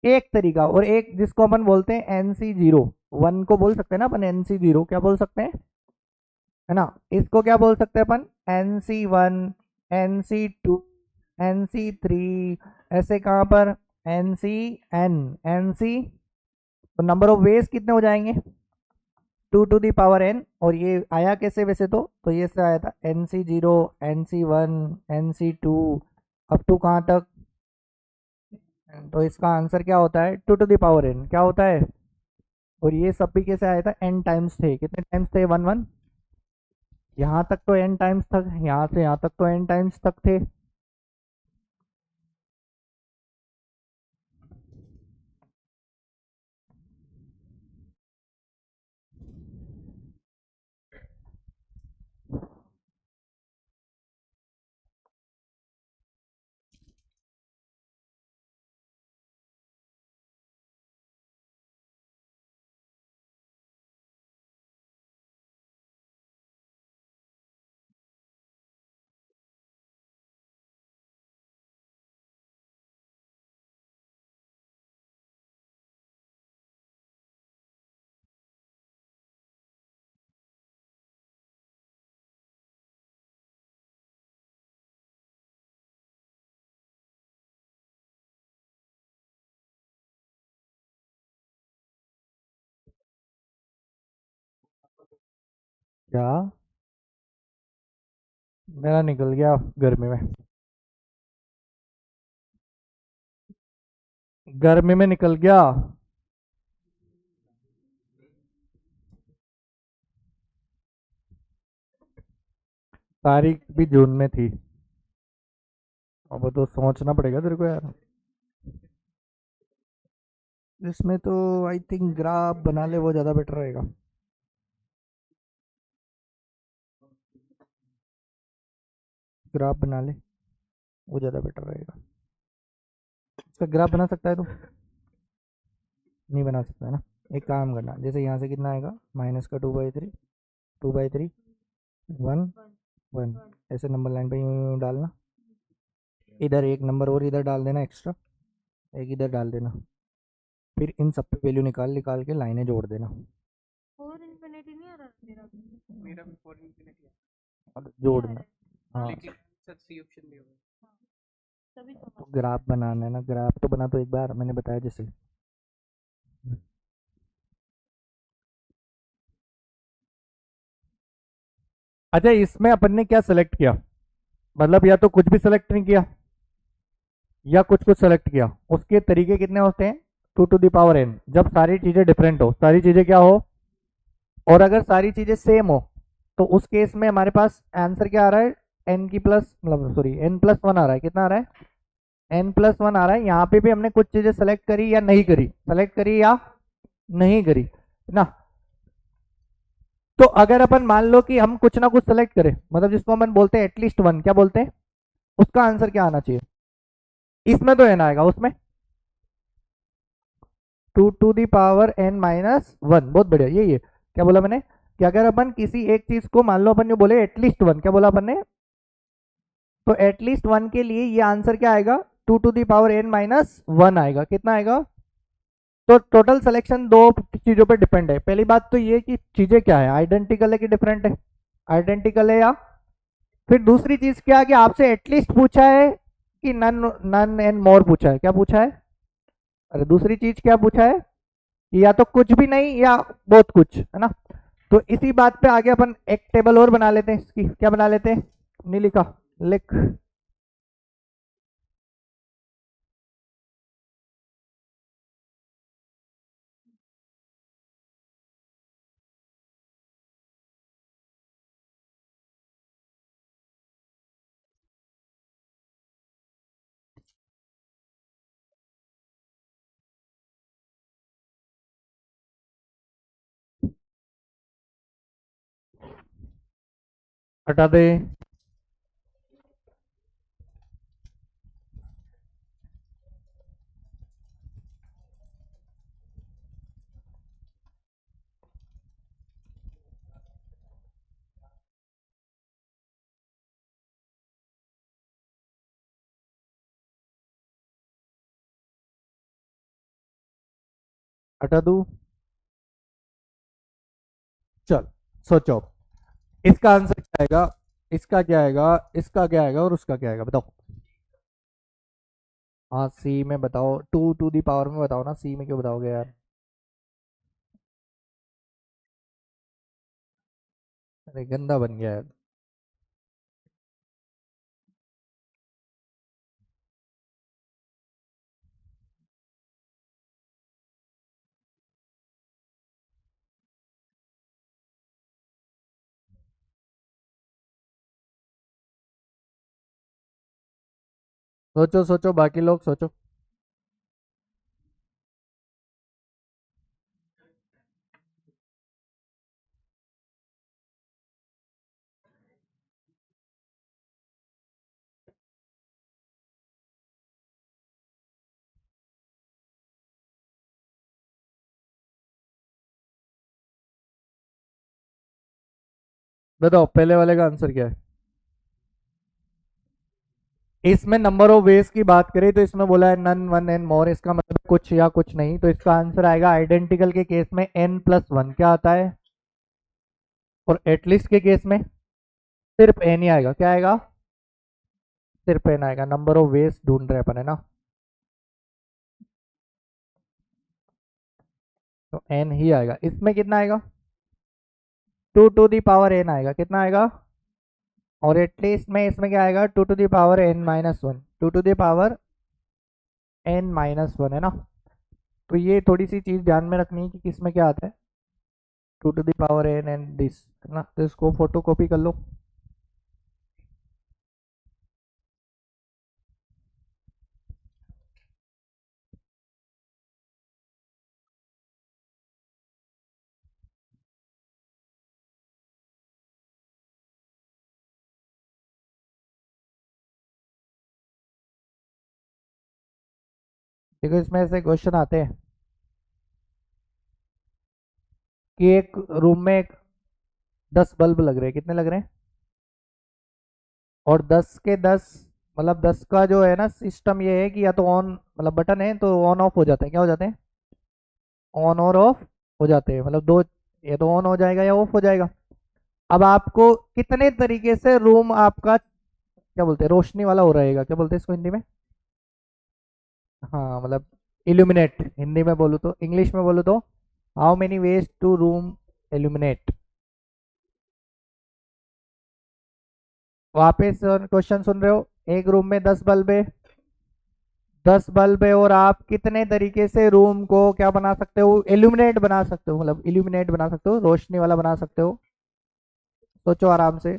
एक तरीका। और एक जिसको अपन बोलते हैं NC0, 1 को बोल सकते हैं ना अपन NC0, क्या बोल सकते हैं? है ना? इसको क्या बोल सकते हैं अपन? NC1, NC2, NC3, ऐसे कहाँ पर? NCN, NC। तो नंबर ऑफ वेज कितने हो जाएंगे? 2 to the power n। और ये आया कैसे वैसे? तो ये से आया था NC0, NC1, NC2, up to कहाँ तक? तो इसका आंसर क्या होता है? 2 to the power n। क्या होता है? और ये सब भी कैसे आया था? n टाइम्स थे। कितने टाइम्स थे? 1 1। यहाँ तक तो n टाइम्स तक, यहाँ से यहाँ तक तो n टाइम्स तक थे। क्या? मेरा निकल गया गर्मी में। गर्मी में निकल गया। तारीख भी जून में थी। अब तो सोचना पड़ेगा तेरे को यार। इसमें तो आई थिंक ग्राफ बना ले, वो ज़्यादा बेटर रहेगा। ग्राफ बना ले, वो ज़्यादा बेटर रहेगा। इसका ग्राफ बना सकता है तो? नहीं बना सकता है ना? एक काम करना, जैसे यहाँ से कितना आएगा? माइनस का 2/3, 2/3, 1 1, ऐसे नंबर लाइन पे यूं डालना। इधर एक नंबर और इधर डाल देना एक्स्ट्रा, एक इधर डाल देना। फिर इन सब पे वैल्यू निकाल निकाल के लाइनें जोड़ देना। 4 नहीं आ रहा मेरा भी 4 है। अब जोड़ना। हाँ, लेकिन सर सी ऑप्शन भी होगा। तभी तो ग्राफ बनाना है ना। ग्राफ तो बना, तो एक बार मैंने बताया जैसे। अच्छा, इसमें अपन ने क्या सेलेक्ट किया? मतलब या तो कुछ भी सेलेक्ट नहीं किया, या कुछ कुछ सेलेक्ट किया। उसके तरीके कितने होते हैं? 2 to the power n। जब सारी चीजें डिफरेंट हो, सारी चीजें क्या हो, और अगर सारी चीजें सेम हो, तो उस केस में हमारे पास आंसर क्या आ रहा है? n की प्लस, मतलब सॉरी n+1 आ रहा है। कितना आ रहा है? n+1 आ रहा है। यहाँ पे भी हमने कुछ चीजें सेलेक्ट करी या नहीं करी, सेलेक्ट करी या नहीं करी ना। तो अगर अपन मान लो कि हम कुछ ना कुछ सेलेक्ट करें, मतलब जिसको अपन बोलते हैं एटलीस्ट वन, क्या बोलते हैं, उसका आंसर क्या आना चाहिए? इसमें तो n आएगा, उसमें 2⁻n-1। बहुत बढ़िया, यही है। क्या बोला मैंने कि अगर अपन किसी एक चीज को मान लो अपन जो बोले एटलीस्ट वन, क्या बोला अपन ने, तो एटलीस्ट वन के लिए ये आंसर क्या आएगा, 2⁻n-1 आएगा। कितना आएगा? तो टोटल सिलेक्शन दो चीजों पे डिपेंड है। पहली बात तो ये कि चीजें क्या है, आइडेंटिकल है कि डिफरेंट है, आइडेंटिकल है या, फिर दूसरी चीज क्या है कि आपसे एटलीस्ट पूछा है कि नन नन एंड मोर पूछा है। क्या पूछा है? अरे दूसरी चीज क्या पूछा है, कि या तो कुछ भी नहीं या बहुत कुछ, है ना। तो इसी बात पे आगे अपन एक टेबल और बना लेते हैं इसकी। क्या बना लेते हैं? नहीं लिखा, लिख। हटा दे। हटा दू। चल, सोचो इसका आंसर क्या आएगा, इसका क्या आएगा, इसका क्या आएगा और उसका क्या आएगा, बताओ। हाँ सी में बताओ, टू टू दी पावर में बताओ ना, सी में क्यों बताओगे यार। अरे गंदा बन गया यार। सोचो सोचो, बाकी लोग सोचो। बताओ पहले वाले का आंसर क्या है। इसमें नंबर ऑफ वेज की बात करें तो इसमें बोला है नन वन एंड मोर, इसका मतलब कुछ या कुछ नहीं। तो इसका आंसर आएगा आइडेंटिकल के केस में n+1 क्या आता है, और एटलीस्ट के केस में सिर्फ n ही आएगा। क्या आएगा? सिर्फ n आएगा। नंबर ऑफ वेज ढूंढ रहे अपन, है ना। तो n ही आएगा। इसमें कितना आएगा? 2⁻n आएगा। कितना आएगा? और एटलीस्ट में इसमें क्या आएगा? 2⁻n-1, 2⁻n-1, है ना। तो ये थोड़ी सी चीज ध्यान में रखनी है कि किसमें क्या आता है, 2⁻n एंड दिस, है ना। तो इसको फोटो कॉपी कर लो। देखो इसमें ऐसे क्वेश्चन आते हैं कि एक रूम में 10 बल्ब लग रहे हैं। कितने लग रहे हैं? और 10 के 10, मतलब 10 का जो है ना सिस्टम ये है कि या तो ऑन, मतलब बटन है तो ऑन ऑफ हो जाते हैं। क्या हो जाते हैं? ऑन और ऑफ हो जाते हैं। मतलब दो, या तो ऑन हो जाएगा या ऑफ हो जाएगा। अब आपको कितने तरीके से रूम आपका, क्या बोलते हैं, रोशनी वाला हो रहेगा। क्या बोलते हैं इसको हिंदी में? हाँ मतलब इल्यूमिनेट, हिंदी में बोलूँ तो, इंग्लिश में बोलूँ तो how many ways to room illuminate. वापस क्वेश्चन सुन रहे हो, एक रूम में 10 बल्ब है, 10 बल्ब है, और आप कितने तरीके से रूम को क्या बना सकते हो, इल्यूमिनेट बना सकते हो, मतलब इल्यूमिनेट बना सकते हो, रोशनी वाला बना सकते हो। सोचो आराम से।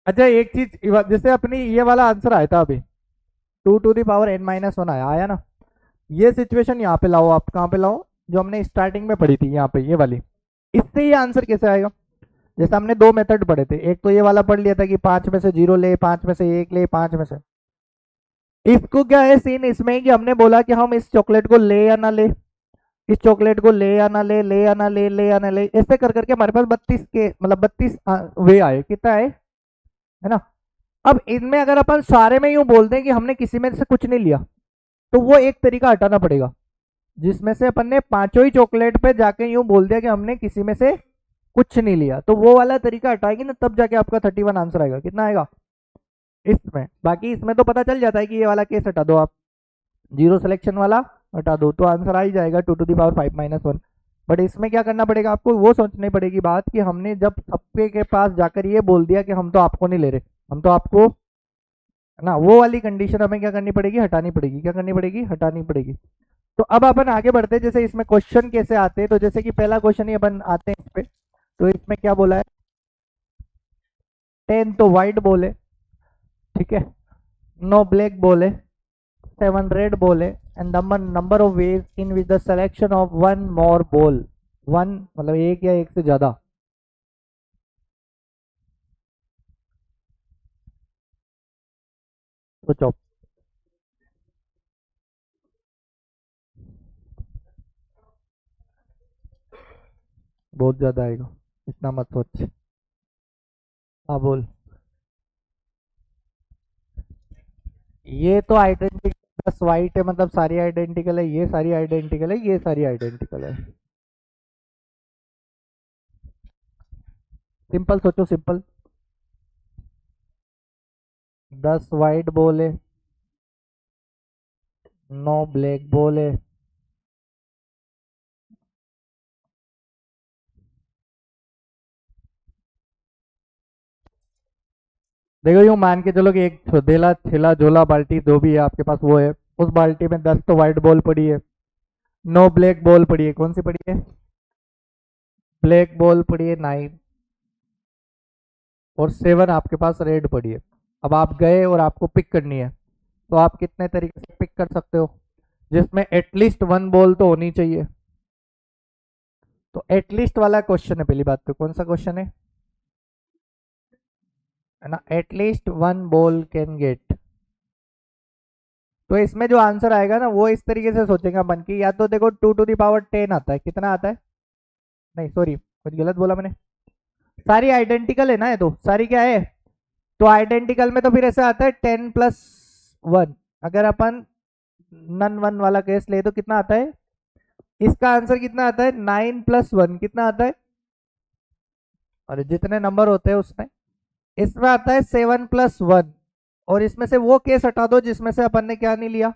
अच्छा एक चीज, जैसे अपनी ये वाला आंसर आया था अभी, 2 to the power n - 1 आया ना, ये सिचुएशन यहाँ पे लाओ, आप कहाँ पे लाओ, जो हमने स्टार्टिंग में पढ़ी थी यहाँ पे, ये वाली, इससे ये आंसर कैसे आएगा? जैसे हमने दो मेथड पढ़े थे, एक तो ये वाला पढ़ लिया था कि 5 में से 0 ले, 5 में से 1 ले, 5 में से, इसको क्या है सीन इसमें कि हमने बोला कि हम इस चॉकलेट को ले या ना ले, इस चॉकलेट को ले या ना ले, ले या ना ले, ले या ना ले, ऐसे कर करके हमारे पास 32 के मतलब 32 वे आए, कितना आए, है ना? अब इनमें अगर अपन सारे में यूं बोल दें कि हमने किसी में से कुछ नहीं लिया, तो वो एक तरीका हटाना पड़ेगा, जिसमें से अपन ने पांचों ही चॉकलेट पे जाके यूं बोल दिया कि हमने किसी में से कुछ नहीं लिया, तो वो वाला तरीका हटाएगी ना, तब जाके आपका 31 आंसर आएगा। कितना आएगा इसमें? बाकी इसमें तो पता चल जाता है कि ये वाला केस हटा दो आप, जीरो सिलेक्शन वाला हटा दो, तो आंसर आ ही जाएगा 2 to the power 5 - 1। बट इसमें क्या करना पड़ेगा आपको, वो सोचनी पड़ेगी बात कि हमने जब सबके के पास जाकर ये बोल दिया कि हम तो आपको नहीं ले रहे, हम तो आपको, है ना, वो वाली कंडीशन हमें क्या करनी पड़ेगी, हटानी पड़ेगी। क्या करनी पड़ेगी? हटानी पड़ेगी। तो अब अपन आगे बढ़ते हैं, जैसे इसमें क्वेश्चन कैसे आते हैं, तो जैसे कि पहला क्वेश्चन ही अपन आते हैं इस पे, तो इसमें क्या बोला है, 10 तो वाइट बॉल है, ठीक है, नो ब्लैक बॉल है, 7 रेड बॉल है, and number of ways in which the selection of one more ball, one मतलब एक या एक से ज्यादा, सोचो, बहुत ज्यादा आएगा, इतना मत सोच। हाँ बोल। ये तो आइडेंटिकल, बस वाइट है मतलब सारी आइडेंटिकल है, ये सारी आइडेंटिकल है, ये सारी आइडेंटिकल है। सिंपल सोचो, सिंपल। 10 वाइट बॉल है, 9 ब्लैक बॉल है, देखो यूं मान के चलो कि एक छोदेला ठेला झोला बाल्टी जो भी है आपके पास वो है, उस बाल्टी में 10 तो वाइट बॉल पड़ी है, 9 ब्लैक बॉल पड़ी है, कौन सी पड़ी है, ब्लैक बॉल पड़ी है 9, और 7 आपके पास रेड पड़ी है। अब आप गए और आपको पिक करनी है, तो आप कितने तरीके से पिक कर सकते हो, जिसमें एटलीस्ट वन बॉल तो होनी चाहिए। तो एटलीस्ट वाला क्वेश्चन है, पहली बात तो कौन सा क्वेश्चन है ना, at least one ball can get. तो इसमें जो आंसर आएगा ना, वो इस तरीके से सोचेगा अपन की, या तो देखो 2 to the power 10 आता है, कितना आता है, नहीं सॉरी कुछ गलत बोला मैंने, सारी आइडेंटिकल है ना, ये तो सारी क्या है, तो आइडेंटिकल में तो फिर ऐसा आता है 10+1, अगर अपन नन वन वाला केस ले तो कितना आता है, इसका आंसर कितना आता है, 9+1 कितना आता है, और जितने नंबर होते हैं उसमें, इसमें आता है 7+1, और इसमें से वो केस हटा दो जिसमें से अपन ने क्या नहीं लिया,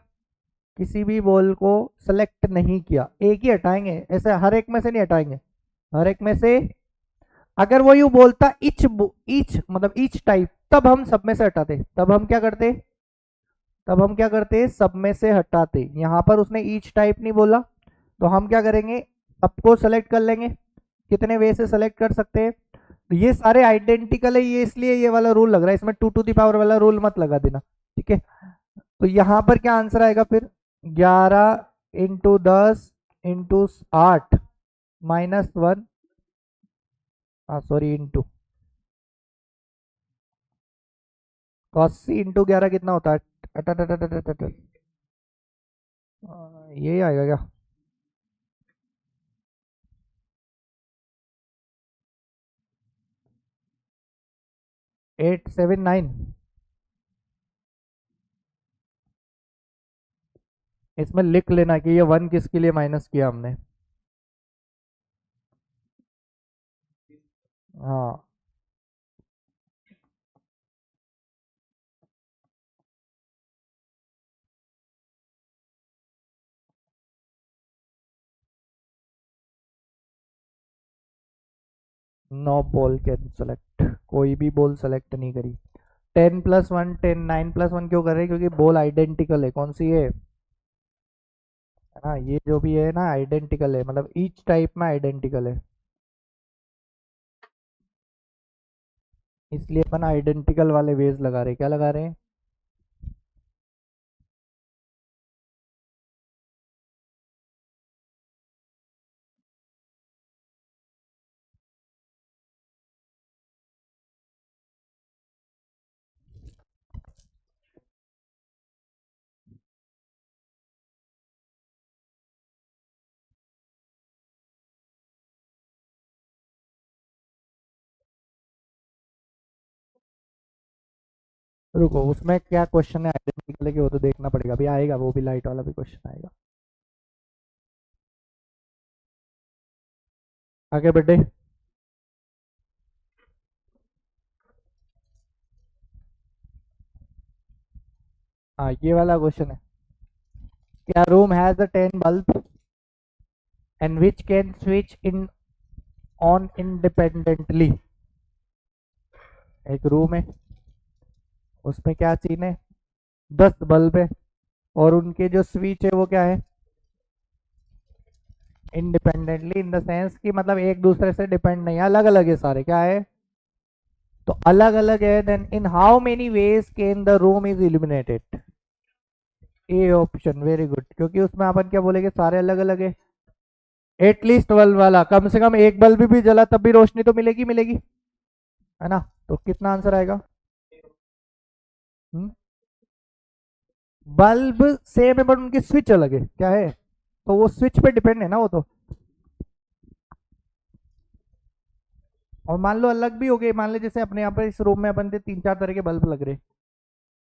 किसी भी बॉल को सेलेक्ट नहीं किया, एक ही हटाएंगे, ऐसे हर एक में से नहीं हटाएंगे, हर एक में से, अगर वो यू बोलता इच इच मतलब इच टाइप, तब हम सब में से हटाते, तब हम क्या करते, तब हम क्या करते, सब में से हटाते। यहां पर उसने ईच टाइप नहीं बोला, तो हम क्या करेंगे, सबको सेलेक्ट कर लेंगे, कितने वे से सेलेक्ट कर सकते हैं, तो ये सारे आइडेंटिकल है, ये इसलिए ये वाला रूल लग रहा है, इसमें 2 to the power वाला रूल मत लगा देना, ठीक है। तो यहां पर क्या आंसर आएगा फिर, 11 × 10 × 8 - 1, हाँ सॉरी इंटू, तो 80 × 11 कितना होता है, ये आएगा क्या, 879, इसमें लिख लेना कि ये 1 किसके लिए माइनस किया हमने, हाँ, नो बॉल कैन सेलेक्ट, कोई भी बॉल सेलेक्ट नहीं करी। 10+1 10, 9+1 क्यों कर रहे हैं, क्योंकि बॉल आइडेंटिकल है, कौन सी है ना, ये जो भी है ना आइडेंटिकल है, मतलब ईच टाइप में आइडेंटिकल है। इसलिए अपन आइडेंटिकल वाले वेज लगा रहे हैं। क्या लगा रहे हैं? रुको, उसमें क्या क्वेश्चन है आइडेंटिकल है कि वो तो देखना पड़ेगा, अभी आएगा वो भी, लाइट वाला भी क्वेश्चन आएगा। आगे बढ़े। हाँ, ये वाला क्वेश्चन है, क्या room has a 10 bulb and which can switch in on independently. एक रूम है, उसमें क्या चीज है? 10 बल्ब है, और उनके जो स्विच है वो क्या है? इंडिपेंडेंटली इन द सेंस कि मतलब एक दूसरे से डिपेंड नहीं है, अलग अलग है सारे। क्या है? तो अलग अलग है, then in how many ways can the room is illuminated. A option, very good, क्योंकि उसमें अपन क्या बोलेंगे, सारे अलग अलग है। एटलीस्ट बल्ब वाला, कम से कम एक बल्ब भी जला तब भी रोशनी तो मिलेगी मिलेगी, है ना? तो कितना आंसर आएगा? बल्ब सेम है बट उनकी स्विच अलग है। क्या है? तो वो स्विच पे डिपेंड है ना वो तो। और मान लो अलग भी हो गए, मान लो जैसे अपने यहाँ पे इस रूम में अपन थे, 3 4 तरह के बल्ब लग रहे,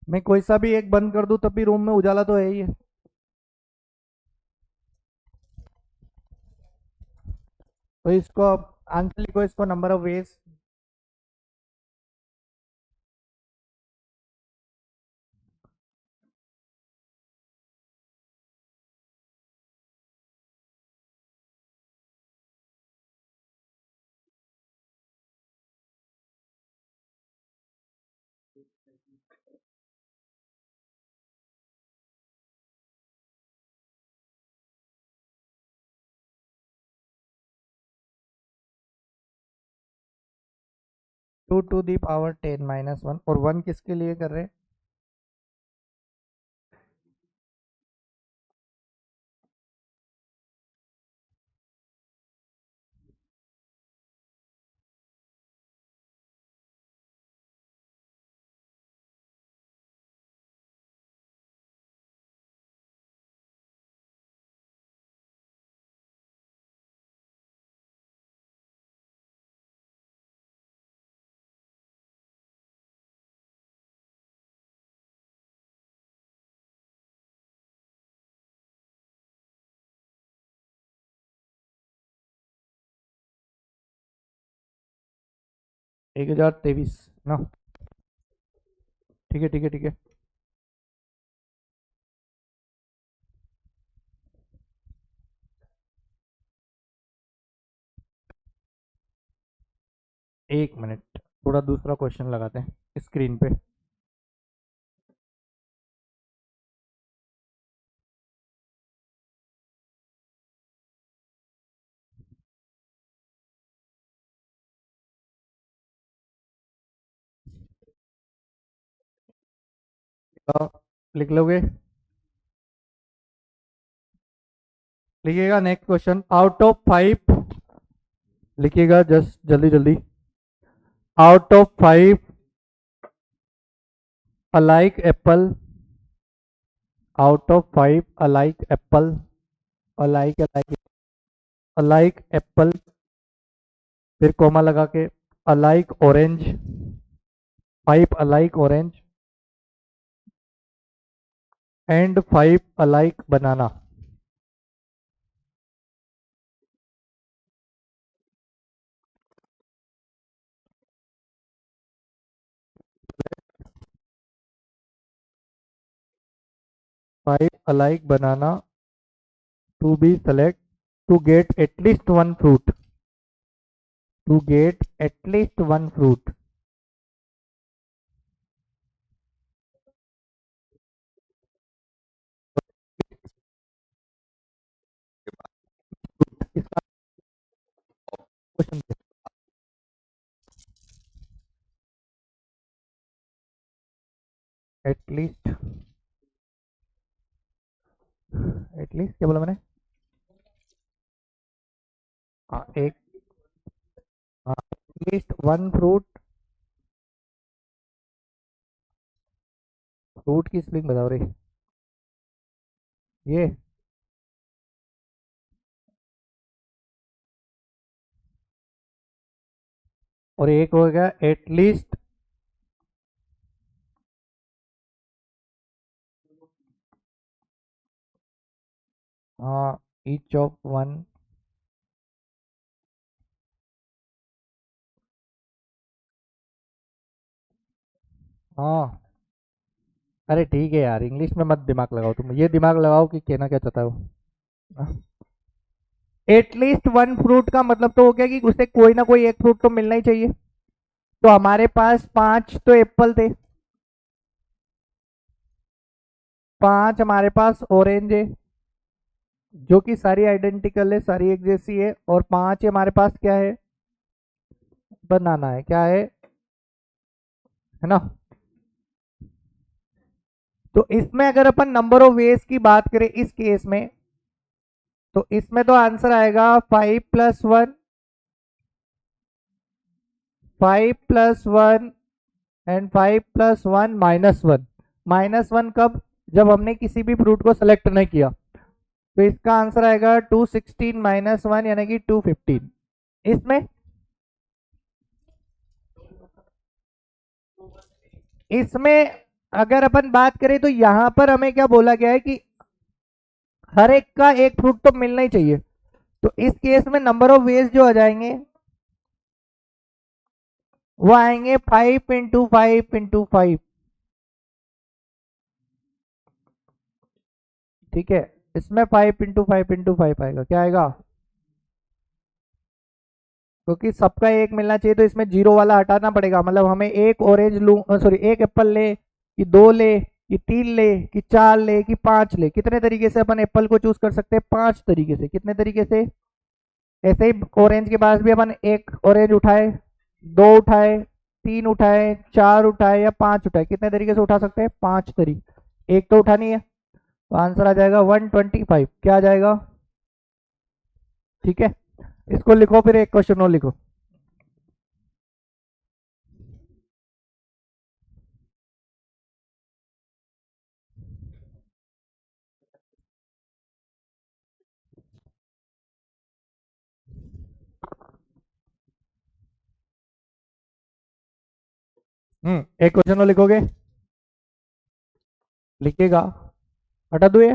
मैं कोई सा भी एक बंद कर दूं तब भी रूम में उजाला तो है ही है। तो इसको आंसर लिखो, इसको number of veg. 2 to the power 10 - 1, और 1 किसके लिए कर रहे हैं? एक 1023 ना? ठीक है ठीक है ठीक है। एक मिनट, थोड़ा दूसरा क्वेश्चन लगाते हैं स्क्रीन पे। तो लिख लोगे? लिखिएगा नेक्स्ट क्वेश्चन, आउट ऑफ 5, लिखिएगा जस्ट जल्दी जल्दी। Out of 5 alike apple, out of 5 alike apple, alike apple, फिर कोमा लगा के alike orange, 5 alike orange and 5 alike banana। 5 alike banana to be select to get at least one fruit, to get at least one fruit। इसका क्वेश्चन एटलीस्ट एटलीस्ट क्या बोला मैंने? हाँ एक, हाँ एटलीस्ट वन फ्रूट, फ्रूट की स्पेलिंग बताओ रे। ये और एक हो गया एटलीस्ट, हाँ ईच ऑफ वन, हाँ अरे ठीक है यार, इंग्लिश में मत दिमाग लगाओ तुम, ये दिमाग लगाओ कि कहना क्या चाहता हो। एटलीस्ट वन फ्रूट का मतलब तो हो गया कि उसे कोई ना कोई एक फ्रूट तो मिलना ही चाहिए। तो हमारे पास 5 तो एप्पल थे, 5 हमारे पास ऑरेंज है जो कि सारी आइडेंटिकल है, सारी एक जैसी है, और 5 हमारे पास क्या है, बनाना है, क्या है ना। तो इसमें अगर अपन नंबर ऑफ वेज की बात करें इस केस में, तो इसमें तो आंसर आएगा 5+1, 5+1 एंड 5+1 -1। -1 कब? जब हमने किसी भी फ्रूट को सेलेक्ट नहीं किया। तो इसका आंसर आएगा 216 -1 यानी कि 215। इसमें इसमें अगर अपन बात करें तो यहां पर हमें क्या बोला गया है कि हर एक का एक फ्रूट तो मिलना ही चाहिए। तो इस केस में नंबर ऑफ वेज जो आ जाएंगे वो आएंगे 5 × 5 × 5। ठीक है, इसमें 5 × 5 × 5 आएगा, क्या आएगा? क्योंकि सबका एक मिलना चाहिए तो इसमें जीरो वाला हटाना पड़ेगा। मतलब हमें एक ऑरेंज लू, सॉरी एक एप्पल ले कि दो ले कि तीन ले कि चार ले कि पांच ले, कितने तरीके से अपन एप्पल को चूज कर सकते हैं? 5 तरीके से। कितने तरीके से? ऐसे ही ऑरेंज के पास भी अपन एक ऑरेंज उठाए, दो उठाए, तीन उठाए, चार उठाए या पांच उठाए, कितने तरीके से उठा सकते हैं? 5 तरीके। एक तो उठानी है, तो आंसर आ जाएगा 125। क्या आ जाएगा? ठीक है, इसको लिखो, फिर एक क्वेश्चन और लिखो। एक क्वेश्चन और लिखोगे? लिखेगा? हटा दो ये,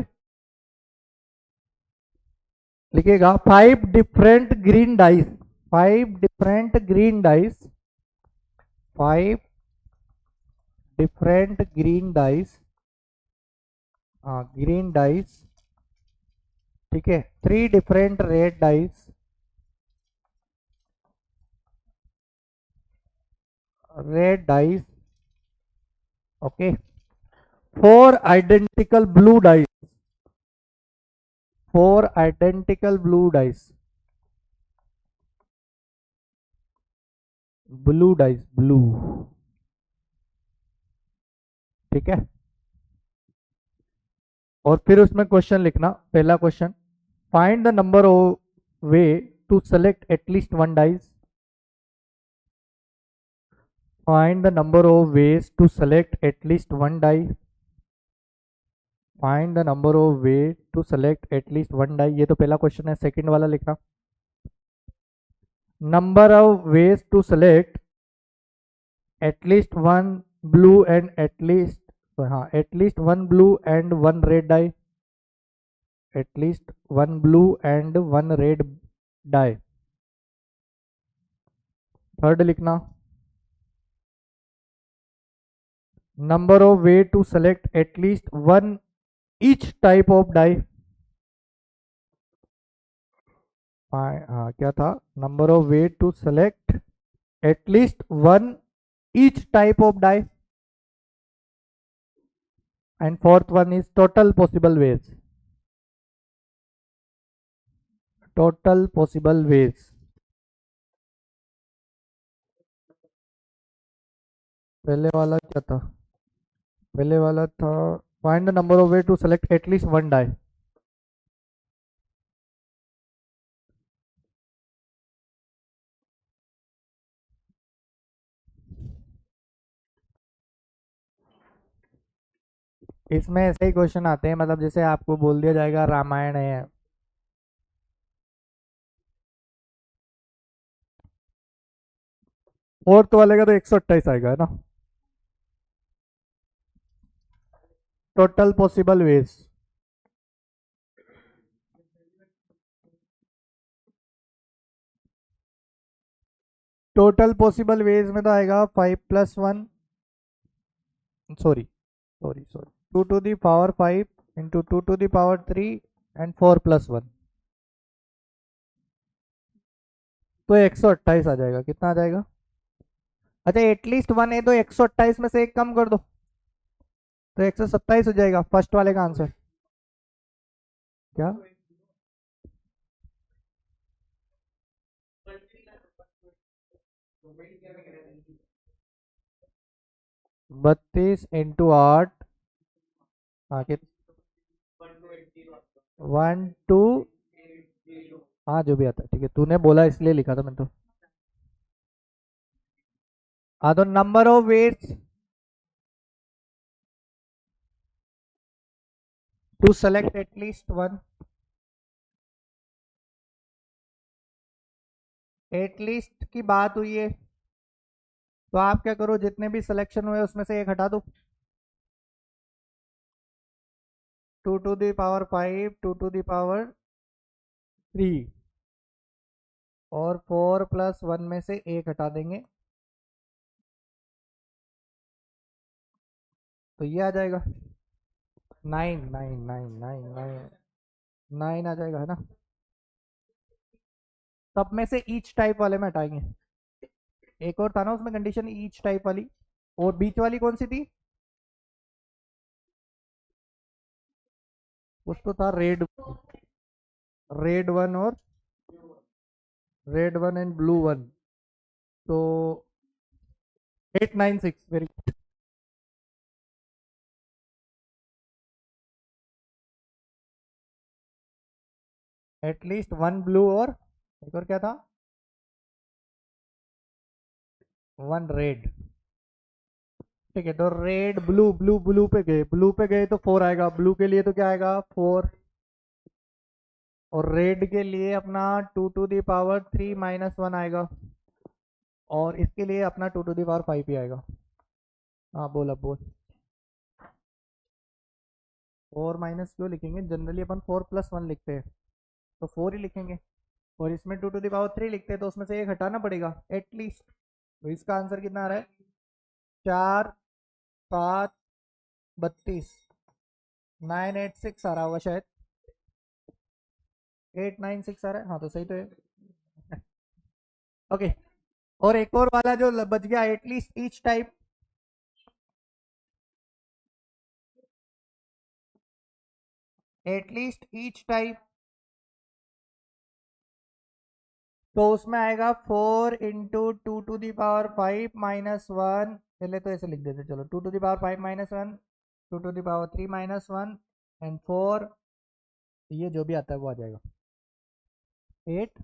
लिखेगा 5 different green dice, 5 different green dice, 5 different green dice, हाँ ग्रीन डाइस। ठीक है, 3 different red dice, okay, 4 identical blue dice, 4 identical blue dice, blue. ठीक है, और फिर उसमें क्वेश्चन लिखना, पहला question, find the number of way to select at least one dice, find the number of ways to select at least one die, find the number of way to select at least one die, ये तो पहला क्वेश्चन है। सेकंड वाला लिखना, number of ways to select at least one blue and at least, हाँ at least one blue and one red die, at least one blue and one red die. Third लिखना, number of way to select at least one each type of die, हाँ क्या था, number of way to select at least one each type of die, and fourth one is total possible veg, total possible ways. पहले वाला क्या था? पहले वाला था find the number of way to select at least one die. इसमें ऐसे ही क्वेश्चन आते हैं, मतलब जैसे आपको बोल दिया जाएगा रामायण है, फोर्थ वाले का तो 128 आएगा, है ना। Total possible veg, total possible veg में तो आएगा 5+1, sorry sorry sorry, 2⁵ into 2⁵3 and 4+1, तो 128 आ जाएगा। कितना आ जाएगा? अच्छा एटलीस्ट वन है तो 128 में से एक कम कर दो तो 127 हो जाएगा फर्स्ट वाले का आंसर। क्या 32 × 8, हाँ कि 1 2, हाँ जो भी आता है ठीक है, तूने बोला इसलिए लिखा था मैंने तो। हाँ तो number of ways to select at least one, at least की बात हुई है तो आप क्या करो, जितने भी सिलेक्शन हुए उसमें से एक हटा दो। 2⁵5, 2⁵3 और 4+1 में से एक हटा देंगे तो ये आ जाएगा 9 आ जाएगा, है ना। सब में से ईच टाइप वाले में हटाएंगे। एक और था ना उसमें कंडीशन ईच टाइप वाली, और बीच वाली कौन सी थी? उस तो था रेड, रेड वन और red one and blue one, तो 896 वेरी। एटलीस्ट वन ब्लू और एक और क्या था? One red. ठीक है तो रेड ब्लू, ब्लू पे गए, ब्लू पे गए तो 4 आएगा, ब्लू के लिए तो क्या आएगा 4, और रेड के लिए अपना 2⁵3 - 1 आएगा, और इसके लिए अपना 2⁵5 ही आएगा। हाँ बोल अब बोल। 4 माइनस क्यों लिखेंगे, जनरली अपन 4+1 लिखते हैं तो 4 ही लिखेंगे, और इसमें 2⁵3 लिखते हैं तो उसमें से एक हटाना पड़ेगा एटलीस्ट। तो इसका आंसर कितना आ रहा है? 4 5 32, 986 आ रहा होगा शायद, 896 आ रहा है, हाँ तो सही तो है। ओके और एक और वाला जो बच गया, at least each type, at least each type, तो उसमें आएगा 4 इंटू 2⁵5 -1, पहले तो ऐसे लिख देते चलो, 2⁵5 -1, 2⁵3 -1 एंड 4, ये जो भी आता है वो आ जाएगा 8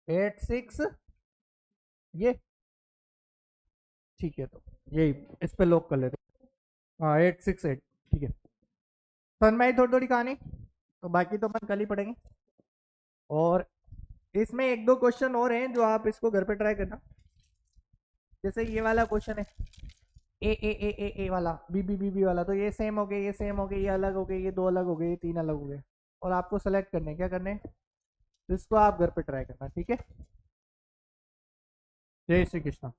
8 6, ये ठीक है, तो यही इस पे लॉक कर लेते हैं। हाँ 868 ठीक है। समझ में आई थोड़ी थोड़ी कहानी, तो बाकी तो अपन कल ही पढ़ेंगे। और इसमें एक दो क्वेश्चन और हैं जो आप इसको घर पे ट्राई करना, जैसे ये वाला क्वेश्चन है ए वाला, बी वाला, तो ये सेम हो गए, ये सेम हो गए, ये अलग हो गए, ये दो अलग हो गए, ये तीन अलग हो गए, और आपको सेलेक्ट करने क्या करने, तो इसको आप घर पे ट्राई करना, ठीक है। जय श्री कृष्ण।